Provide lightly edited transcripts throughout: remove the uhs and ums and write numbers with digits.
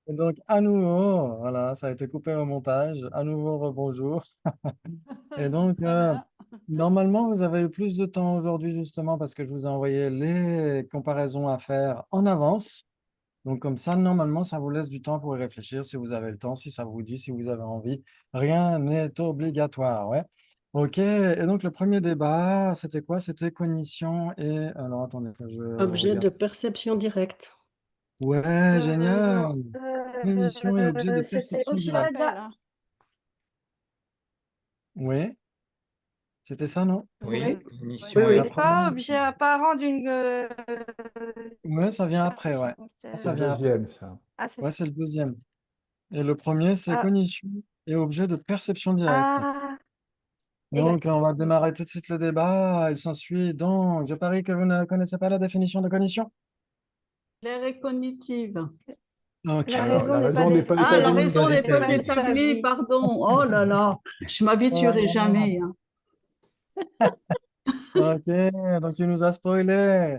Et donc, à nouveau, voilà, ça a été coupé au montage. À nouveau, rebonjour. Et donc, Très bien. normalement, vous avez eu plus de temps aujourd'hui, justement, parce que je vous ai envoyé les comparaisons à faire en avance. Donc, comme ça, normalement, ça vous laisse du temps pour y réfléchir si vous avez le temps, si ça vous dit, si vous avez envie. Rien n'est obligatoire, ouais. OK. Et donc, le premier débat, c'était quoi? C'était cognition et... Alors, attendez que je Objet regarde. de perception directe. Ouais, génial. Non, Cognition et objet de c'était perception Je objet directe. rappelle, hein. Oui, c'était ça, non? Oui, Oui, Oui, cognition oui, Ouais, la oui. c'est pas première. objet apparent d'une Ouais, ça vient après, ouais. perception. C'est Ça le vient après. deuxième, ça. Ah, c'est Ouais, c'est le deuxième. Et le premier, c'est ah, cognition et objet de perception directe. ah, Donc, on va démarrer tout de suite le débat. Il s'ensuit donc, je parie que vous ne connaissez pas la définition de cognition. L'air est cognitive. Ok. la Alors, raison la n'est pas raison n'est pas Ah, la établie. raison n'est pas établie. établie, pardon. Oh là là, je m'habituerai Voilà. jamais, hein. Ok, donc tu nous as spoilé.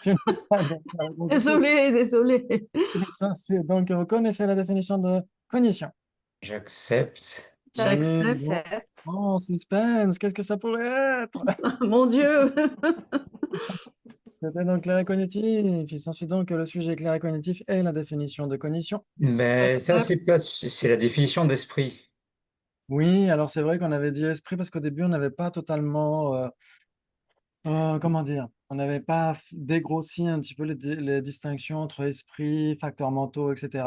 Tu nous as donc la réponse du coup. Désolée, désolée. Il s'ensuit donc, vous connaissez la définition de cognition. J'accepte. Oui, bon. j'accepte. Oh, suspense, qu'est-ce que ça pourrait être? Mon Dieu. C'était donc clair et cognitif. Il s'ensuit donc que le sujet clair et cognitif est la définition de cognition. Mais ça, J'accepte. c'est pas, c'est la définition d'esprit. Oui, alors c'est vrai qu'on avait dit esprit parce qu'au début, on n'avait pas totalement, comment dire, on n'avait pas dégrossi un petit peu les distinctions entre esprit, facteurs mentaux, etc.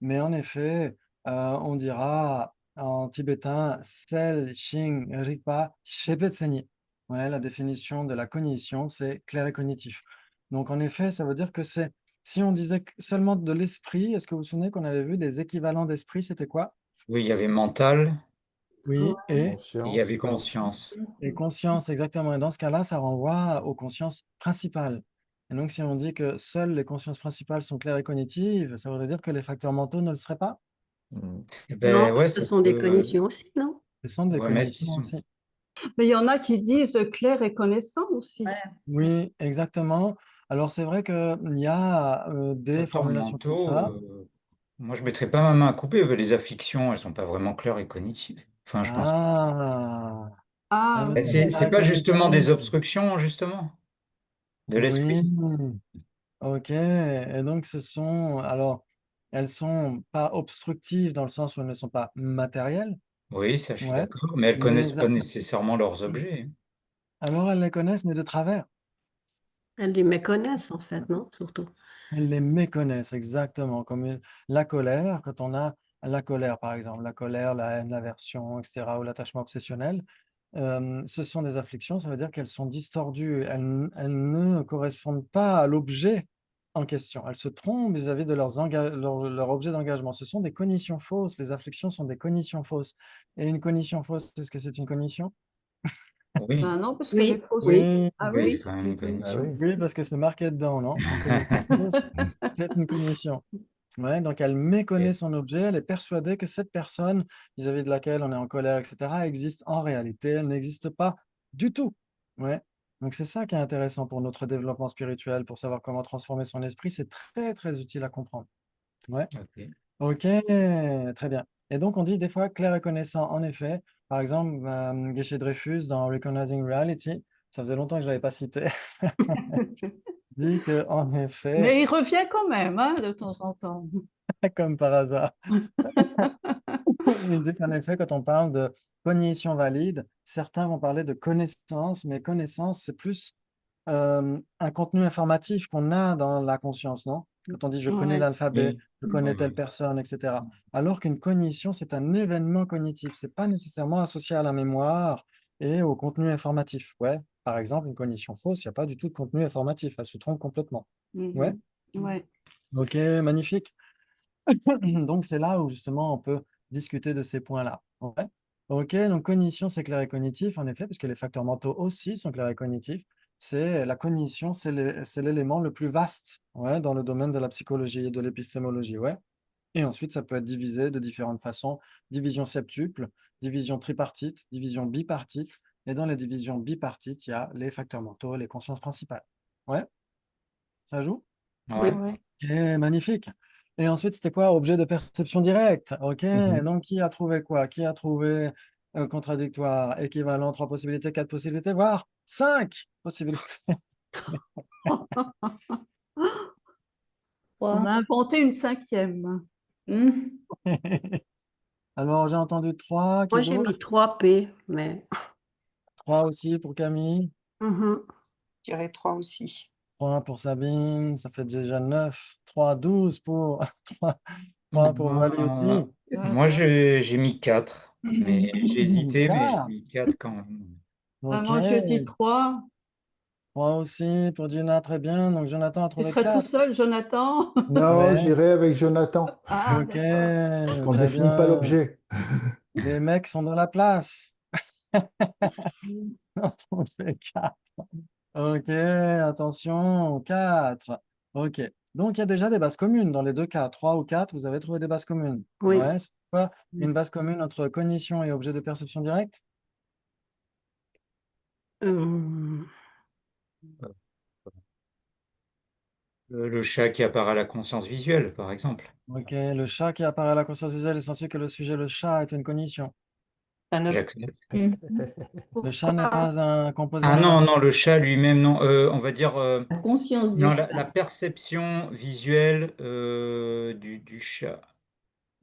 Mais en effet, on dira en tibétain, Sel, Shing, Ripa, Shepetseni. Ouais, la définition de la cognition, c'est clair et cognitif. Donc en effet, ça veut dire que c'est, si on disait seulement de l'esprit, est-ce que vous vous souvenez qu'on avait vu des équivalents d'esprit, c'était quoi? Oui, il y avait mental, Oui, il y avait Conscience. conscience. et conscience, exactement. Et dans ce cas-là, ça renvoie aux consciences principales. Et donc, si on dit que seules les consciences principales sont claires et cognitives, ça voudrait dire que les facteurs mentaux ne le seraient pas. Hmm. Eh Non, ben ouais, ce ça sont des peut. cognitions aussi, non? Ce sont des Ouais, mais est-ce qu'ils cognitions sont. aussi. Mais il y en a qui disent clair et connaissant aussi. Oui, exactement. Alors, c'est vrai qu'il y a des Facteurs formulations comme mentaux, ça. moi je mettrais pas ma main à couper. Les afflictions, elles sont pas vraiment claires et cognitives. Enfin, je pense. Ah, ah Ah non, Eh, oui, c'est c'est clair et pas justement des cognitif. obstructions, justement, de Oui, l'esprit. ok. Et donc, ce sont, alors, elles sont pas obstructives dans le sens où elles ne sont pas matérielles. Oui, ça, je suis Ouais. d'accord. Mais elles connaissent Mais pas nécessairement leurs objets, hein. alors, elles les connaissent, mais de travers. Elles les méconnaissent, en fait, non? Surtout. Elles les méconnaissent, exactement. Comme la colère, quand on a la colère, par exemple, la colère, la haine, l'aversion, etc., ou l'attachement obsessionnel, ce sont des afflictions, ça veut dire qu'elles sont distordues, elles ne correspondent pas à l'objet en question. Elles se trompent vis-à-vis de leur objet d'engagement. Ce sont des cognitions fausses. Les afflictions sont des cognitions fausses. Et une cognition fausse, est-ce que c'est une cognition? Oui, ben non, parce qu'elle est Oui, fausse. oui. Oui, Ah oui, c'est oui, quand même c'est une une Ah cognition. cognition. oui. oui, parce que c'est marqué dedans, non? Une cognition fausse, c'est une cognition. Ouais, donc elle méconnaît Et- son objet, elle est persuadée que cette personne vis-à-vis de laquelle on est en colère, etc., existe en réalité, elle n'existe pas du tout. Ouais. Donc c'est ça qui est intéressant pour notre développement spirituel, pour savoir comment transformer son esprit, c'est très très utile à comprendre. Ouais. ok. Ok, très bien. Et donc on dit des fois clair et connaissant, en effet. Par exemple, Geshe Dreyfus dans Recognizing Reality, ça faisait longtemps que je ne l'avais pas cité, dit que en effet, Mais il revient quand même, hein, de temps en temps. comme par hasard. Il dit qu'en effet, quand on parle de cognition valide, certains vont parler de connaissance, mais connaissance, c'est plus un contenu informatif qu'on a dans la conscience, non? Quand on dit je connais Ouais. l'alphabet, Oui, je Mm. connais oui, telle oui. personne, etc. Alors qu'une cognition, c'est un événement cognitif. C'est pas nécessairement associé à la mémoire et au contenu informatif. Ouais. Par exemple, une cognition fausse, il n'y a pas du tout de contenu informatif. Elle se trompe complètement. Ouais. Mhm. Ouais. Ok, magnifique. Donc, c'est là où justement on peut discuter de ces points-là. Ouais. Ok, donc cognition, c'est clair et cognitif, en effet, parce que les facteurs mentaux aussi sont clairs et cognitifs. C'est la cognition, c'est l'élément le plus vaste, ouais, dans le domaine de la psychologie et de l'épistémologie. Ouais. Et ensuite, ça peut être divisé de différentes façons. Division septuple, division tripartite, division bipartite. Et dans les divisions bipartites, il y a les facteurs mentaux et les consciences principales. Ouais, ça joue? Ouais. Ouais. Ok, magnifique. Et ensuite, c'était quoi? Objet de perception directe. Ok, Mhm. donc qui a trouvé quoi? Qui a trouvé contradictoire, équivalent, 3 possibilités, 4 possibilités, voire 5 possibilités. On a inventé une cinquième. Alors, j'ai entendu 3, Moi, qui j'ai d'autre? mis 3P, mais. 3 aussi pour Camille, Mhm. Je dirais 3 aussi. 3 pour Sabine, ça fait déjà 9. 3, 12 pour 3 pour Wally aussi. Moi, j'ai mis 4, mais j'ai hésité, mais j'ai 4. mis 4 quand même. Bah, Ok, moi, je dis 3. 3 aussi pour Gina, très bien. Donc, Jonathan a Tu trouvé serais tout 4. seul, Jonathan? Non, Ouais, j'irai avec Jonathan, Ah, ok, d'accord. parce qu'on ne très définit pas bien. l'objet. Les mecs sont dans la place. On fait 4. Ok, attention, 4. Ok, donc il y a déjà des bases communes dans les deux cas. 3 ou 4, vous avez trouvé des bases communes. Oui. Ouais, c'est quoi une base commune entre cognition et objet de perception directe? Euh, Le chat qui apparaît à la conscience visuelle, par exemple. Ok, le chat qui apparaît à la conscience visuelle, sens-tu que le sujet, le chat, est une cognition? Un ob- J'accepte. Le chat n'est pas un composé Ah non non, associé. non, le chat lui-même, non. On va dire La conscience du non, chat. la perception visuelle du chat.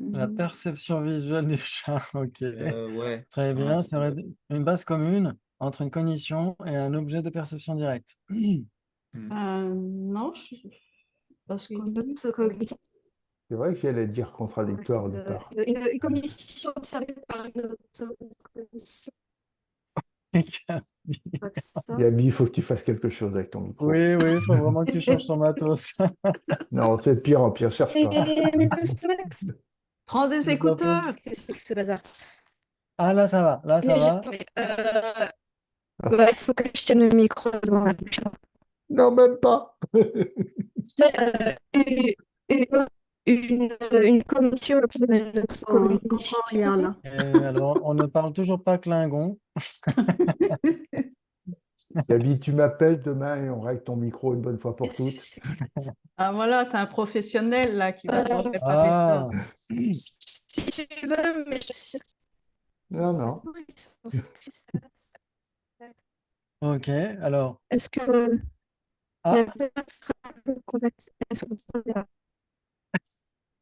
La perception visuelle du chat, ok. Ouais. Très Enfin, bien, ça aurait une base commune entre une cognition et un objet de perception directe. Non, parce que Une autre cognition, C'est vrai que j'allais dire contradictoire au départ. une cognition observée par une autre cognition. Pas que ça. Gabi, il faut que tu fasses quelque chose avec ton micro. Oui, oui, il faut vraiment que tu changes ton matos. Non, c'est de pire en pire, cherche pas. Mais parce que Max, prends des écouteurs. qu'est-ce que c'est que ce bazar? Ah, là, ça va, là, ça Mais va. bah, il faut que je tienne le micro devant la bouche. Non, même pas. C'est une commission observée une autre on ne cognition. comprend rien là. Et alors, on ne parle toujours pas Klingon. Gabi, tu m'appelles demain et on règle ton micro une bonne fois pour toutes. Ah voilà, t'as un professionnel là qui va te réparer Ah, ça. Si tu veux, mais je suis sûre Non, non. que- ok, alors. Est-ce que Ah, est-ce qu'on verra?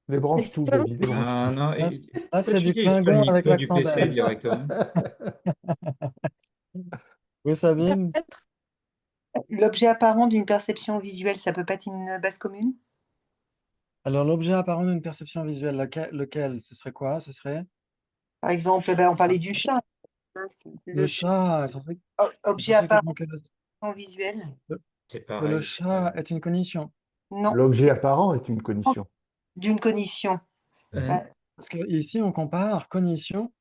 Les branches tout, Gabi, les branches Ah tout. non, là, et- là, c'est pourquoi tu du utilises pas le Klingon avec micro du l'accent PC belge. directement? Oui, Ça Sabine? peut être L'objet apparent d'une perception visuelle, ça peut pas être une base commune? Alors, l'objet apparent d'une perception visuelle, lequel? Ce serait quoi? Ce serait Par exemple, on parlait du chat. le chat. Objet Censé que, apparent donc, visuel? C'est que le pareil. chat est une cognition. Non, L'objet c'est apparent est une cognition. d'une cognition. Euh, Parce que ici, on compare cognition,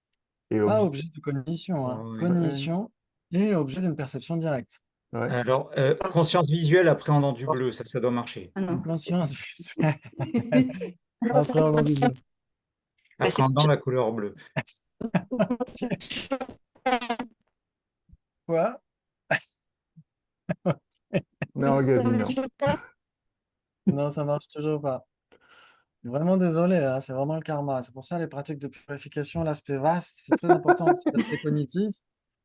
Et pas objet. objet de cognition, hein. ouais. Cognition et objet d'une perception directe. Ouais. Alors, conscience visuelle appréhendant du bleu, ça doit marcher. Ah Une non. conscience visuelle. alors, ça Appréhendant du bleu. Bah, c'est- Appréhendant la couleur bleue. Quoi? Non, Gabi, non. Non, ça marche toujours pas. Vraiment désolé, hein, c'est vraiment le karma. C'est pour ça les pratiques de purification, l'aspect vaste, c'est très important aussi. L'aspect cognitif,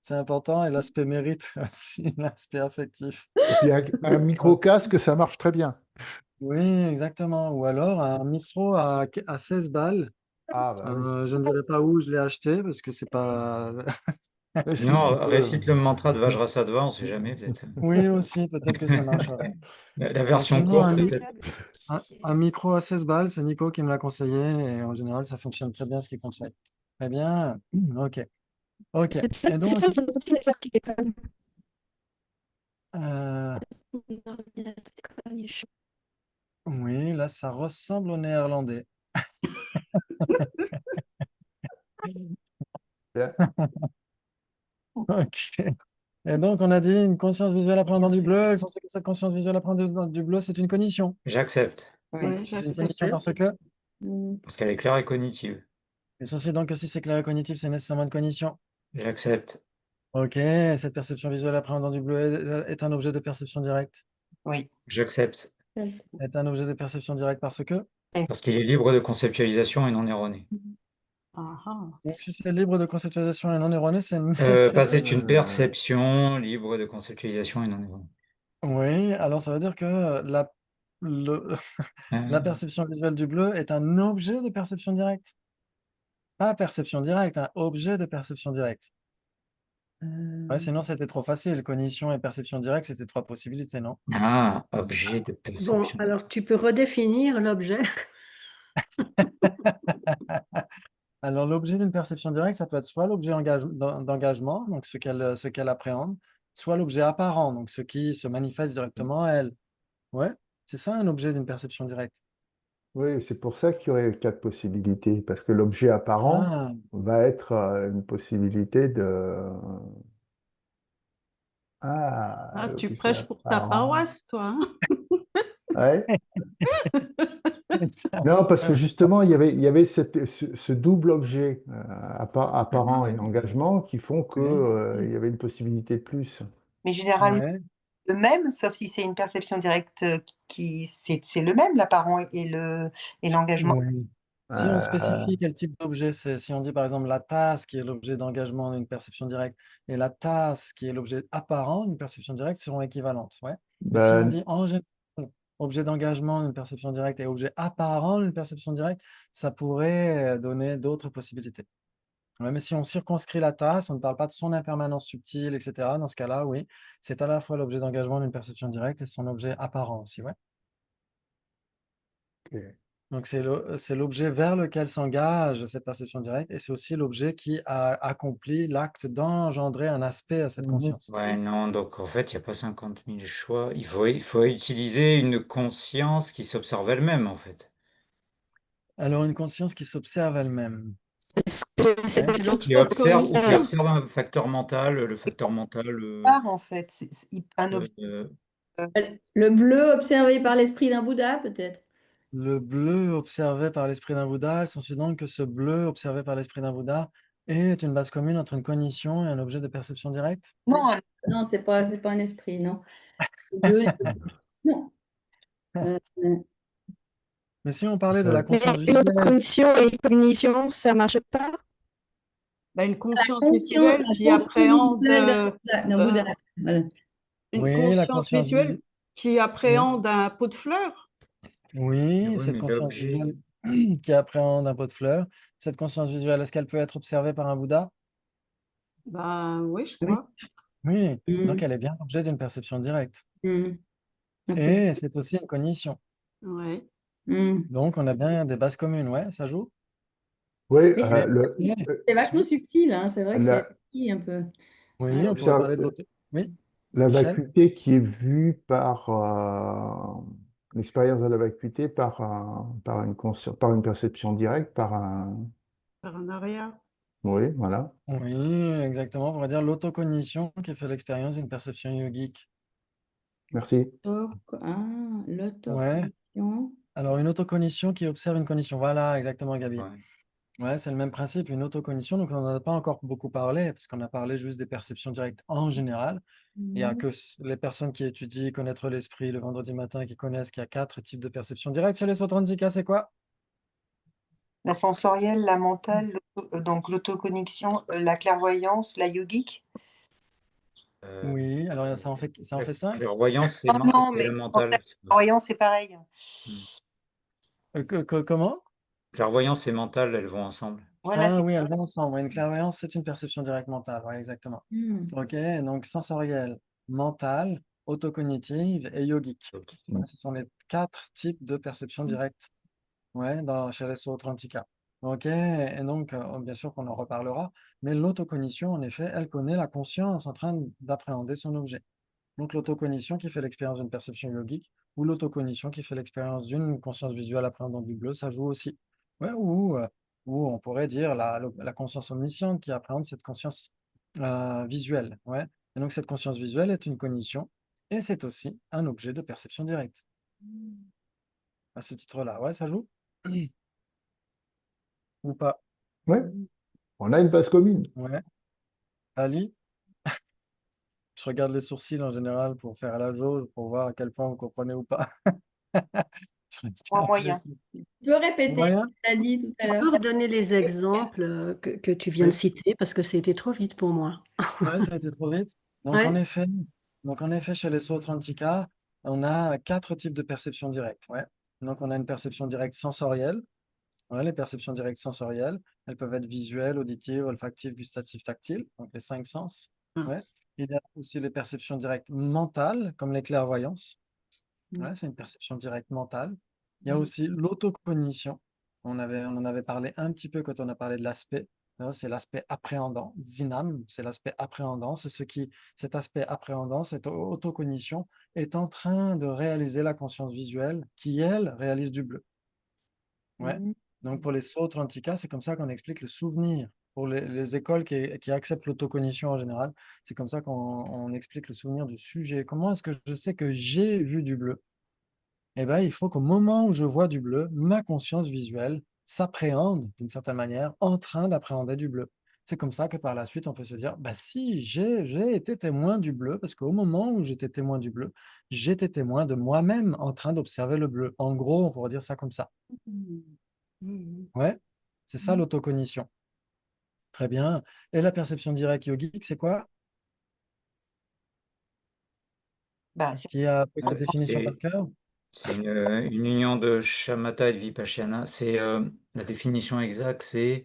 c'est important, et l'aspect mérite aussi, l'aspect affectif. Et puis un micro-casque, ça marche très bien. Oui, exactement. Ou alors un micro à 16 balles. Ah, bah oui. Je ne dirais pas où je l'ai acheté parce que c'est pas. Mais si, Non, tu peux. récite le mantra de Vajrasattva, on sait jamais, peut-être. Oui, aussi, peut-être que ça marcherait. La version sinon, courte, un mi- peut-être. Un micro à 16 balles, c'est Nico qui me l'a conseillé et en général, ça fonctionne très bien ce qu'il conseille. Très bien. Ok. Ok. C'est Et peut-être donc, ça, je ne peux pas faire qui est pas euh, oui, là, ça ressemble au néerlandais. Bien. Ok. Et donc, on a dit une conscience visuelle appréhendant du bleu. Et censé que cette conscience visuelle appréhendant du bleu, c'est une cognition. J'accepte, Oui. Ouais, C'est une j'accepte. cognition parce que. parce qu'elle est claire et cognitive. Et censé donc que si c'est clair et cognitif, c'est nécessairement une cognition. J'accepte. Ok. Cette perception visuelle appréhendant du bleu est un objet de perception directe. Oui. J'accepte. est un objet de perception directe parce que. Parce qu'il est libre de conceptualisation et non erroné. Ah, ah. Donc, si c'est libre de conceptualisation et non erroné, c'est C'est une perception libre de conceptualisation et non erronée. Oui, alors ça veut dire que le- la Euh, perception visuelle du bleu est un objet de perception directe. Pas perception directe, un objet de perception directe. Ouais, sinon c'était trop facile. Cognition et perception directe, c'était trois possibilités, non? objet de Bon, perception. alors tu peux redéfinir l'objet. Alors, l'objet d'une perception directe, ça peut être soit l'objet d'engagement, donc ce qu'elle appréhende, soit l'objet apparent, donc ce qui se manifeste directement à elle. Ouais, c'est ça un objet d'une perception directe. Oui, c'est pour ça qu'il y aurait quatre possibilités, parce que l'objet apparent Ah, va être une possibilité de... Ah, Ah, tu l'objet prêches pour ta apparent. paroisse, toi, hein? Ouais. Non, parce que justement, il y avait ce double objet apparent et engagement qui font que, oui, il y avait une possibilité de plus. Mais généralement, ouais, le même, sauf si c'est une perception directe c'est le même, l'apparent et l'engagement. oui. Si on Euh, spécifie quel type d'objet c'est, si on dit par exemple la tasse qui est l'objet d'engagement d'une perception directe et la tasse qui est l'objet apparent d'une perception directe seront équivalentes. Ouais. Mais si on ben, dit en général objet d'engagement d'une perception directe et objet apparent d'une perception directe, ça pourrait donner d'autres possibilités. Ouais, mais si on circonscrit la tasse, on ne parle pas de son impermanence subtile, etc. Dans ce cas-là, oui, c'est à la fois l'objet d'engagement d'une perception directe et son objet apparent aussi. Ouais. ok. Donc, c'est l'objet vers lequel s'engage cette perception directe et c'est aussi l'objet qui a accompli l'acte d'engendrer un aspect à cette Mhm. conscience. Ouais, non, donc en fait, il n'y a pas 50 000 choix. Il faut utiliser une conscience qui s'observe elle-même, en fait. Alors, une conscience qui s'observe elle-même. C'est ce que j'essaie Ouais. de dire Qui tout observe, ou à qui l'heure. observe un facteur mental, le facteur mental. Part, en fait, un Euh, objet. euh, Le bleu observé par l'esprit d'un Bouddha, peut-être. Le bleu observé par l'esprit d'un Bouddha, il s'ensuit donc que ce bleu observé par l'esprit d'un Bouddha est une base commune entre une cognition et un objet de perception directe. Non, Non, c'est pas un esprit, non. Le bleu, non. Euh, Mais si on parlait de Ça- la Mais conscience une visuelle, cognition et une cognition, ça marche pas. Bah, une conscience conscience, visuelle la qui conscience appréhende, visuelle d'un Bouddha. Voilà. une oui, la conscience conscience visuelle visuelle, qui appréhende un pot de fleurs. oui, oui, cette mais conscience l'objet. visuelle qui appréhende un pot de fleurs, cette conscience visuelle, est-ce qu'elle peut être observée par un Bouddha? Ben oui, je Oui. crois. Oui, donc Mm, elle est bien l'objet d'une perception directe. mm. Après, Et c'est aussi une cognition. Ouais. mm. Donc on a bien des bases communes, ouais, ça joue. Oui, Mais Mais c'est vachement oui, subtil, hein. C'est vrai que c'est la, subtil un peu. oui, on pourrait parler de l'autre. Oui, la Michel? vacuité qui est vue par l'expérience de la vacuité par une perception directe, par un... Par un arrière. Oui, voilà. Oui, exactement. On pourrait dire l'autocognition qui fait l'expérience d'une perception yogique. Merci. Ouais. Ouais. L'autocognition. Alors, une autocognition qui observe une cognition. Voilà, exactement, Gabi. Ouais. Ouais, c'est le même principe, une autocognition. Donc, on n'en a pas encore beaucoup parlé, parce qu'on a parlé juste des perceptions directes en général. Il n'y a que les personnes qui étudient connaître l'esprit le vendredi matin qui connaissent qu'il y a 4 types de perceptions directes. Sur les 70 c'est quoi? la sensorielle, la mentale, donc l'autocognition, la clairvoyance, la yogique. Euh, Oui, alors ça en fait 5? Clairvoyance, Oh non, c'est mais la en fait, mentale. la clairvoyance, c'est pareil. Hmm. Comment? Clairvoyance et mentale, elles vont ensemble. Voilà, Ah c'est oui, elles vont ensemble. Ouais, une clairvoyance, c'est une perception directe mentale. Oui, exactement. Mm. Ok, donc sensorielle, mentale, autocognitive et yogique. Ok. Ouais, ce sont les 4 types de perception directe ouais, chez les Sootrantika. Ok, et donc, bien sûr qu'on en reparlera, mais l'autocognition, en effet, elle connaît la conscience en train d'appréhender son objet. Donc l'autocognition qui fait l'expérience d'une perception yogique, ou l'autocognition qui fait l'expérience d'une conscience visuelle appréhendant du bleu, ça joue aussi. Ouais, ou on pourrait dire la conscience omnisciente qui appréhende cette conscience visuelle. Ouais. Et donc cette conscience visuelle est une cognition, et c'est aussi un objet de perception directe. À ce titre-là, ouais, ça joue? Ou pas? Ouais, on a une base commune. Ouais. Ali, je regarde les sourcils en général pour faire la jauge, pour voir à quel point vous comprenez ou pas. Je En regarde moyen. Tu peux répéter ce Moyen? que tu as dit tout à Tu l'heure? peux redonner les exemples que tu viens de Oui. citer parce que c'était trop vite pour moi. Ouais, ça a été trop vite. Donc, Ouais. en effet, chez les Sautrantica, on a 4 types de perception directe. Ouais. Donc, on a une perception directe sensorielle. Ouais, les perceptions directes sensorielles, elles peuvent être visuelles, auditives, olfactives, gustatives, tactiles, donc les 5 sens. Ah. Ouais. Il y a aussi les perceptions directes mentales, comme les clairvoyances. Mm. Ouais, c'est une perception directe mentale. Il y a Mm. aussi l'autocognition. On en avait parlé un petit peu quand on a parlé de l'aspect. Hein, c'est l'aspect appréhendant. Zinam, c'est l'aspect appréhendant. Cet aspect appréhendant, cette autocognition, est en train de réaliser la conscience visuelle qui, elle, réalise du bleu. Ouais. Mm. Donc pour les Sautrantika, c'est comme ça qu'on explique le souvenir. Pour les écoles qui acceptent l'autocognition en général, c'est comme ça qu'on explique le souvenir du sujet. Comment est-ce que je sais que j'ai vu du bleu? Eh ben, il faut qu'au moment où je vois du bleu, ma conscience visuelle s'appréhende d'une certaine manière en train d'appréhender du bleu. C'est comme ça que par la suite, on peut se dire, bah si, j'ai été témoin du bleu, parce qu'au moment où j'étais témoin du bleu, j'étais témoin de moi-même en train d'observer le bleu. En gros, on pourrait dire ça comme ça. Mm. Ouais, c'est ça l'autocognition. Très bien. Et la perception directe yogique, c'est quoi? Bah, c'est Qui a la définition par C'est cœur? une union de shamatha et de vipassana. La définition exacte, c'est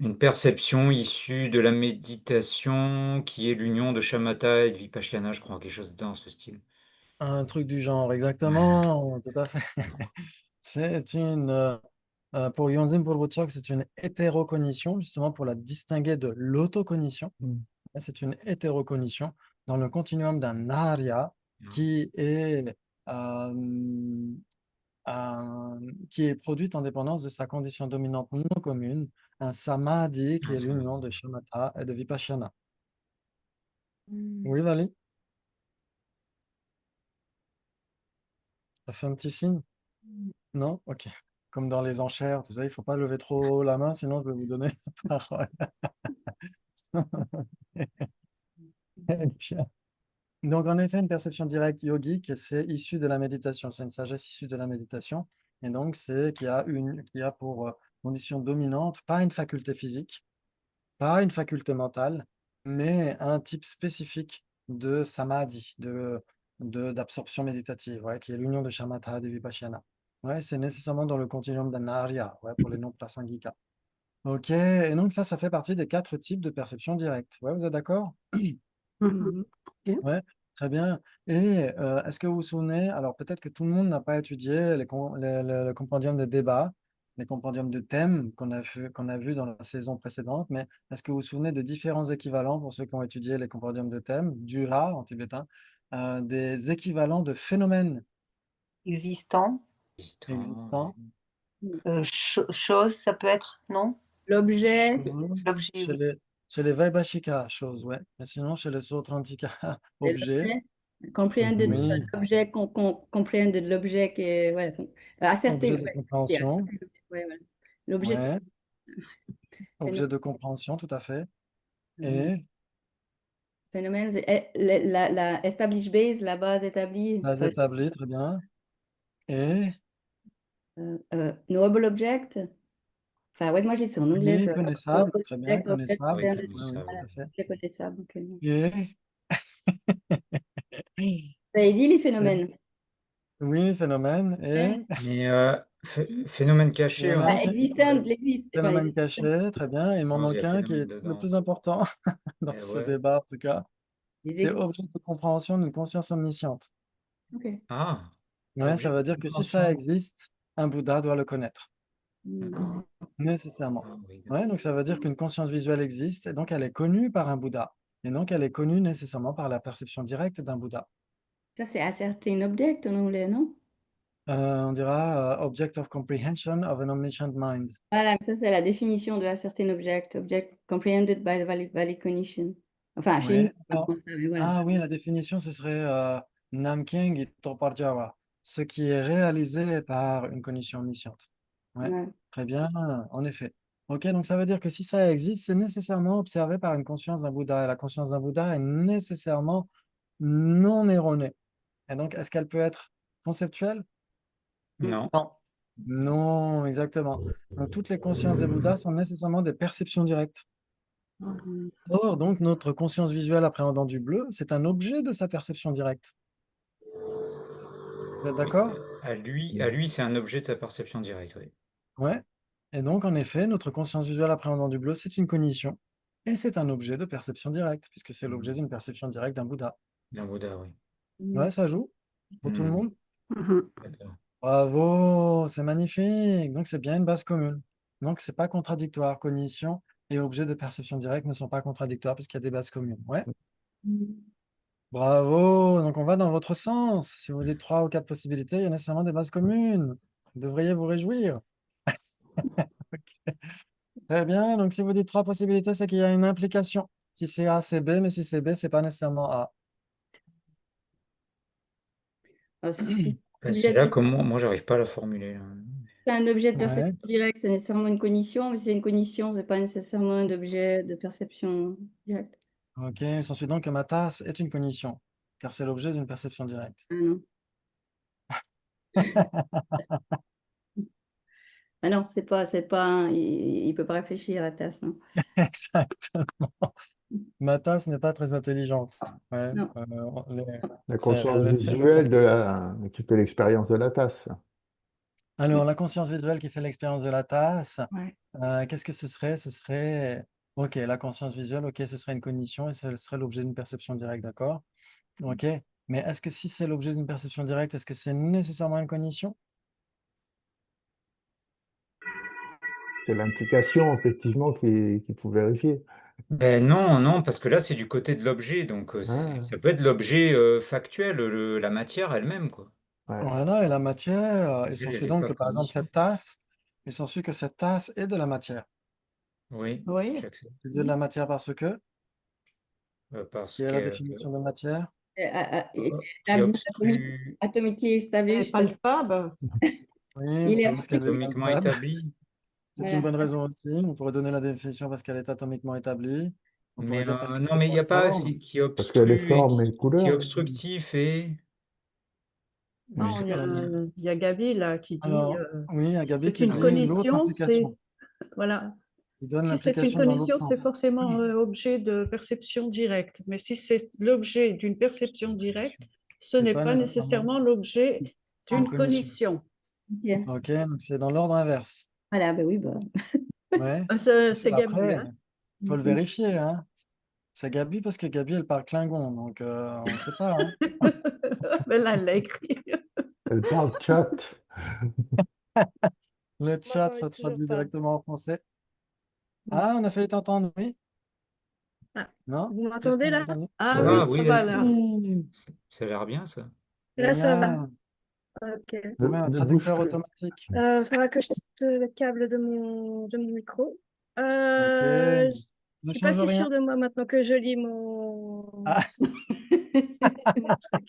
une perception issue de la méditation qui est l'union de shamatha et de vipassana, je crois, quelque chose dans ce style. Un truc du genre, Ouais. exactement, tout à fait. Pour Yonzin Pourboutchok, c'est une hétérocognition, justement pour la distinguer de l'autocognition. C'est une hétérocognition dans le continuum d'un arya qui est, euh, qui est produite en dépendance de sa condition dominante non commune, un samadhi qui Ah, est ça m'a l'union dit. de shamatha et de vipassana. Mm. Oui, Vali, t'as fait un petit signe? Non? Ok. Comme dans les enchères, tu sais, il ne faut pas lever trop haut la main, sinon je vais vous donner la parole. Donc, en effet, une perception directe yogique, c'est issu de la méditation, c'est une sagesse issue de la méditation. Et donc, c'est qui a pour condition dominante, pas une faculté physique, pas une faculté mentale, mais un type spécifique de samadhi, d'absorption méditative, ouais, qui est l'union de shamatha et de vipassana. Ouais, c'est nécessairement dans le continuum d'un arya, ouais, pour les non-prasangika. Ok, et donc ça fait partie des 4 types de perception directe. Ouais, vous êtes d'accord? Mhm. Ok. Ouais, très bien. Et est-ce que vous vous souvenez, alors peut-être que tout le monde n'a pas étudié le compendium de débat, les compendiums de thèmes qu'on a vu dans la saison précédente, mais est-ce que vous vous souvenez des différents équivalents pour ceux qui ont étudié les compendiums de thèmes, Dura en tibétain, des équivalents de phénomènes existant. Histoire, existants? Chose, ça peut être, non? L'objet, Chose, L'objet, oui. chez les Vaibhashika, chose, ouais. Mais sinon, chez les Sautrantika, c'est objet, l'objet. Comprehended, oui, l'objet, comprehended, l'objet qui est, ouais, objet asserté, de ouais, compréhension, ouais, voilà. L'objet, ouais. phénomène, Objet de compréhension, tout à fait. euh, Et phénomène, c'est la established base, la base établie, base ça, établie, très bien. Et knowable object. Enfin, ouais, moi j'ai dit ça en anglais, tu oui, vois. connaissable, très bien, Object, connaissable. oui, Oui, oui, connaissable. tout à fait. objet connaissable. Ok. Et, Ça a dit les et- phénomènes. oui, phénomène. Et Mais phénomène caché, on Bah, dit. existant, l'existe. Enfin, phénomène caché, très bien. Il m'en Non, il y manque a un qui phénomène est le dedans. plus important dans Eh ce ouais. débat, en tout cas. les C'est ex- objet de compréhension d'une conscience omnisciente. Ok. Ah, Ouais, ça objet de veut dire que si ça compréhension. existe, un Bouddha doit le connaître, Hmm. D'accord. nécessairement. Ah, oui, Ouais, d'accord. donc ça veut dire qu'une conscience visuelle existe, et donc elle est connue par un Bouddha. Et donc elle est connue nécessairement par la perception directe d'un Bouddha. Ça, c'est ascertain object en anglais, non? On dira Object of Comprehension of an Omniscient Mind. Voilà, ça, c'est la définition de ascertain object. Object comprehended by the valid cognition. Enfin, chez nous, Ouais. on pense ça, mais voilà. Ah oui, la définition, ce serait Namkyang et Toparjava, ce qui est réalisé par une cognition omnisciente. Ouais, Ouais. très bien, en effet. Ok, donc ça veut dire que si ça existe, c'est nécessairement observé par une conscience d'un Bouddha, et la conscience d'un Bouddha est nécessairement non erronée. Et donc, est-ce qu'elle peut être conceptuelle? Non. Non. Non, exactement. Donc, toutes les consciences des Bouddhas sont nécessairement des perceptions directes. Or, donc, notre conscience visuelle appréhendant du bleu, c'est un objet de sa perception directe. Vous êtes d'accord? À lui, c'est un objet de sa perception directe, oui. Ouais. Et donc, en effet, notre conscience visuelle appréhendant du bleu, c'est une cognition. Et c'est un objet de perception directe, puisque c'est l'objet d'une perception directe d'un Bouddha. D'un Bouddha, oui. Ouais, ça joue pour tout le monde? Mhm. D'accord. Bravo, c'est magnifique. Donc, c'est bien une base commune. Donc, c'est pas contradictoire. Cognition et objet de perception directe ne sont pas contradictoires puisqu'il y a des bases communes. Ouais, bravo. Donc, on va dans votre sens. Si vous dites 3 ou 4 possibilités, il y a nécessairement des bases communes. Vous devriez vous réjouir. Ok. Très bien. Donc, si vous dites 3 possibilités, c'est qu'il y a une implication. Si c'est A, c'est B, mais si c'est B, c'est pas nécessairement A. Si C'est là que moi, j'arrive pas à la formuler, là. c'est un objet de Ouais. perception directe, c'est nécessairement une cognition. Mais si c'est une cognition, c'est pas nécessairement un objet de perception directe. Ok. Il s'ensuit donc que ma tasse est une cognition, car c'est l'objet d'une perception directe. Ah non. Ah non, c'est pas il peut pas réfléchir à la tasse, non. Exactement. Ma tasse n'est pas très intelligente. Ouais, Non. La c'est- conscience c'est- visuelle qui fait l'expérience de la tasse. Alors, la conscience visuelle qui fait l'expérience de la tasse, Ouais. qu'est-ce que ce serait? Ce serait, ok, la conscience visuelle, ok, ce serait une cognition et ce serait l'objet d'une perception directe, d'accord? Ok, mais est-ce que si c'est l'objet d'une perception directe, est-ce que c'est nécessairement une cognition? C'est l'implication, effectivement, qu'il faut vérifier. Ben non, non, parce que là, c'est du côté de l'objet. Donc, Ah, ça peut être l'objet factuel, la matière elle-même, quoi. ouais. Voilà, et la matière, il Elle, s'ensuit elle est donc pas que par exemple cognition. cette tasse, il s'ensuit que cette tasse est de la matière. Oui, Oui. j'accepte. C'est de la matière parce que, Parce quelle est la que définition de matière? qui est Établi, atomiquement Et established. palpable. Oui, Il est parce qu'elle est atomiquement palpable. établi. C'est une Voilà. bonne raison aussi. On pourrait donner la définition parce qu'elle est atomiquement établie. On pourrait Mais dire parce que non, c'est mais il n'y a pas conforme. c'est qui Parce qu'elle est obstrue et forme et qui est couleur. obstructif et Non, il y a Gabi là qui dit Alors, oui, il y a Gabi c'est qui une dit oui. l'autre cognition, implication. voilà. Il donne Si c'est une l'implication dans l'autre cognition, c'est sens. forcément objet de perception directe. Mais si c'est l'objet d'une perception directe, ce C'est n'est pas pas nécessairement nécessairement l'objet une d'une cognition. cognition. Ok. Ok, donc c'est dans l'ordre inverse. Voilà, ben oui, bah. Ouais. C'est Gabi, Après, hein. il faut le vérifier, hein. C'est Gabi parce que Gabi, elle parle Klingon, donc on ne sait pas, hein. Mais là, elle l'a écrit. Elle parle chat. Le Vous chat, m'entendez ça toujours traduit pas. directement en français. Ah, on a failli t'entendre, oui? Ah, Non? vous Qu'est-ce m'entendez qu'on a là? entendu? Ah oui, Oui. Ah ça oui, là, va là. Oui, ça a l'air bien, ça. Là, ça va. génial. Ok. On met un Ne bouge traducteur plus. automatique. Faudra que je teste le câble de mon micro. Ok. Je Ne suis pas change si rien. sûre de moi maintenant que je lis mon, Ah, mon truc.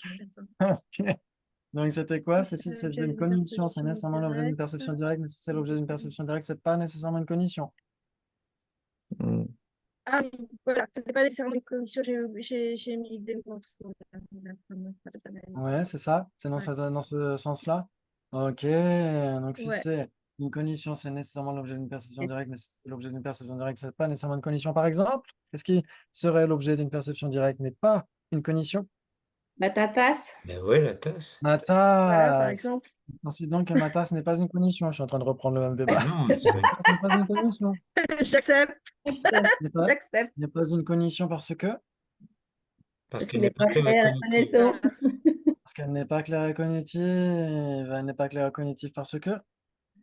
Attends. ok. Donc, c'était quoi? Si C'est c'est si c'est l'objet une d'une cognition, c'est perception nécessairement l'objet d'une directe. perception directe, mais si c'est l'objet d'une perception directe, c'est pas nécessairement une cognition. Hmm. Ah oui, voilà, ce n'est pas nécessairement une cognition, j'ai mis des mots. Ouais, c'est ça? C'est Ouais. dans ce sens-là? Ok. Donc, si Ouais. c'est une cognition, c'est nécessairement l'objet d'une perception directe, mais si c'est l'objet d'une perception directe, c'est pas nécessairement une cognition. Par exemple, qu'est-ce qui serait l'objet d'une perception directe, mais pas une cognition? Batatas. Ben ouais, la tasse. Ma Voilà, par tasse. exemple. Ensuite, donc, ma tasse n'est pas une cognition. Je suis en train de reprendre le même Ben débat. non, mais Ma tasse n'est pas une cognition. J'accepte, N'est pas, j'accepte. n'est pas une cognition parce que, parce Parce qu'il qu'il n'est est pas pas clair et clair, cognitif. connaissant. parce qu'elle n'est pas claire et cognitive. Elle n'est pas claire et cognitive parce que,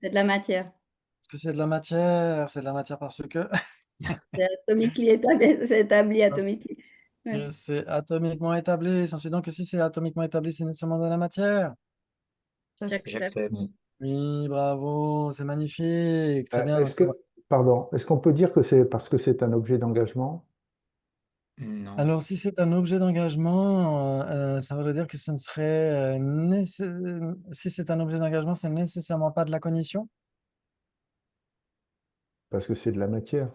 C'est de la matière. parce que c'est de la matière. C'est de la matière parce que, C'est atomiquement établi, c'est établi parce atomiquement. Ouais. que c'est atomiquement établi. S'ensuit donc que si c'est atomiquement établi, c'est nécessairement de la matière. J'accepte. J'accepte. Oui, bravo, c'est magnifique. Très bien. Est-ce Donc, que, pardon, est-ce qu'on peut dire que c'est parce que c'est un objet d'engagement? Non. alors, si c'est un objet d'engagement, ça veut dire que ce ne serait si c'est un objet d'engagement, c'est nécessairement pas de la cognition. Parce que c'est de la matière.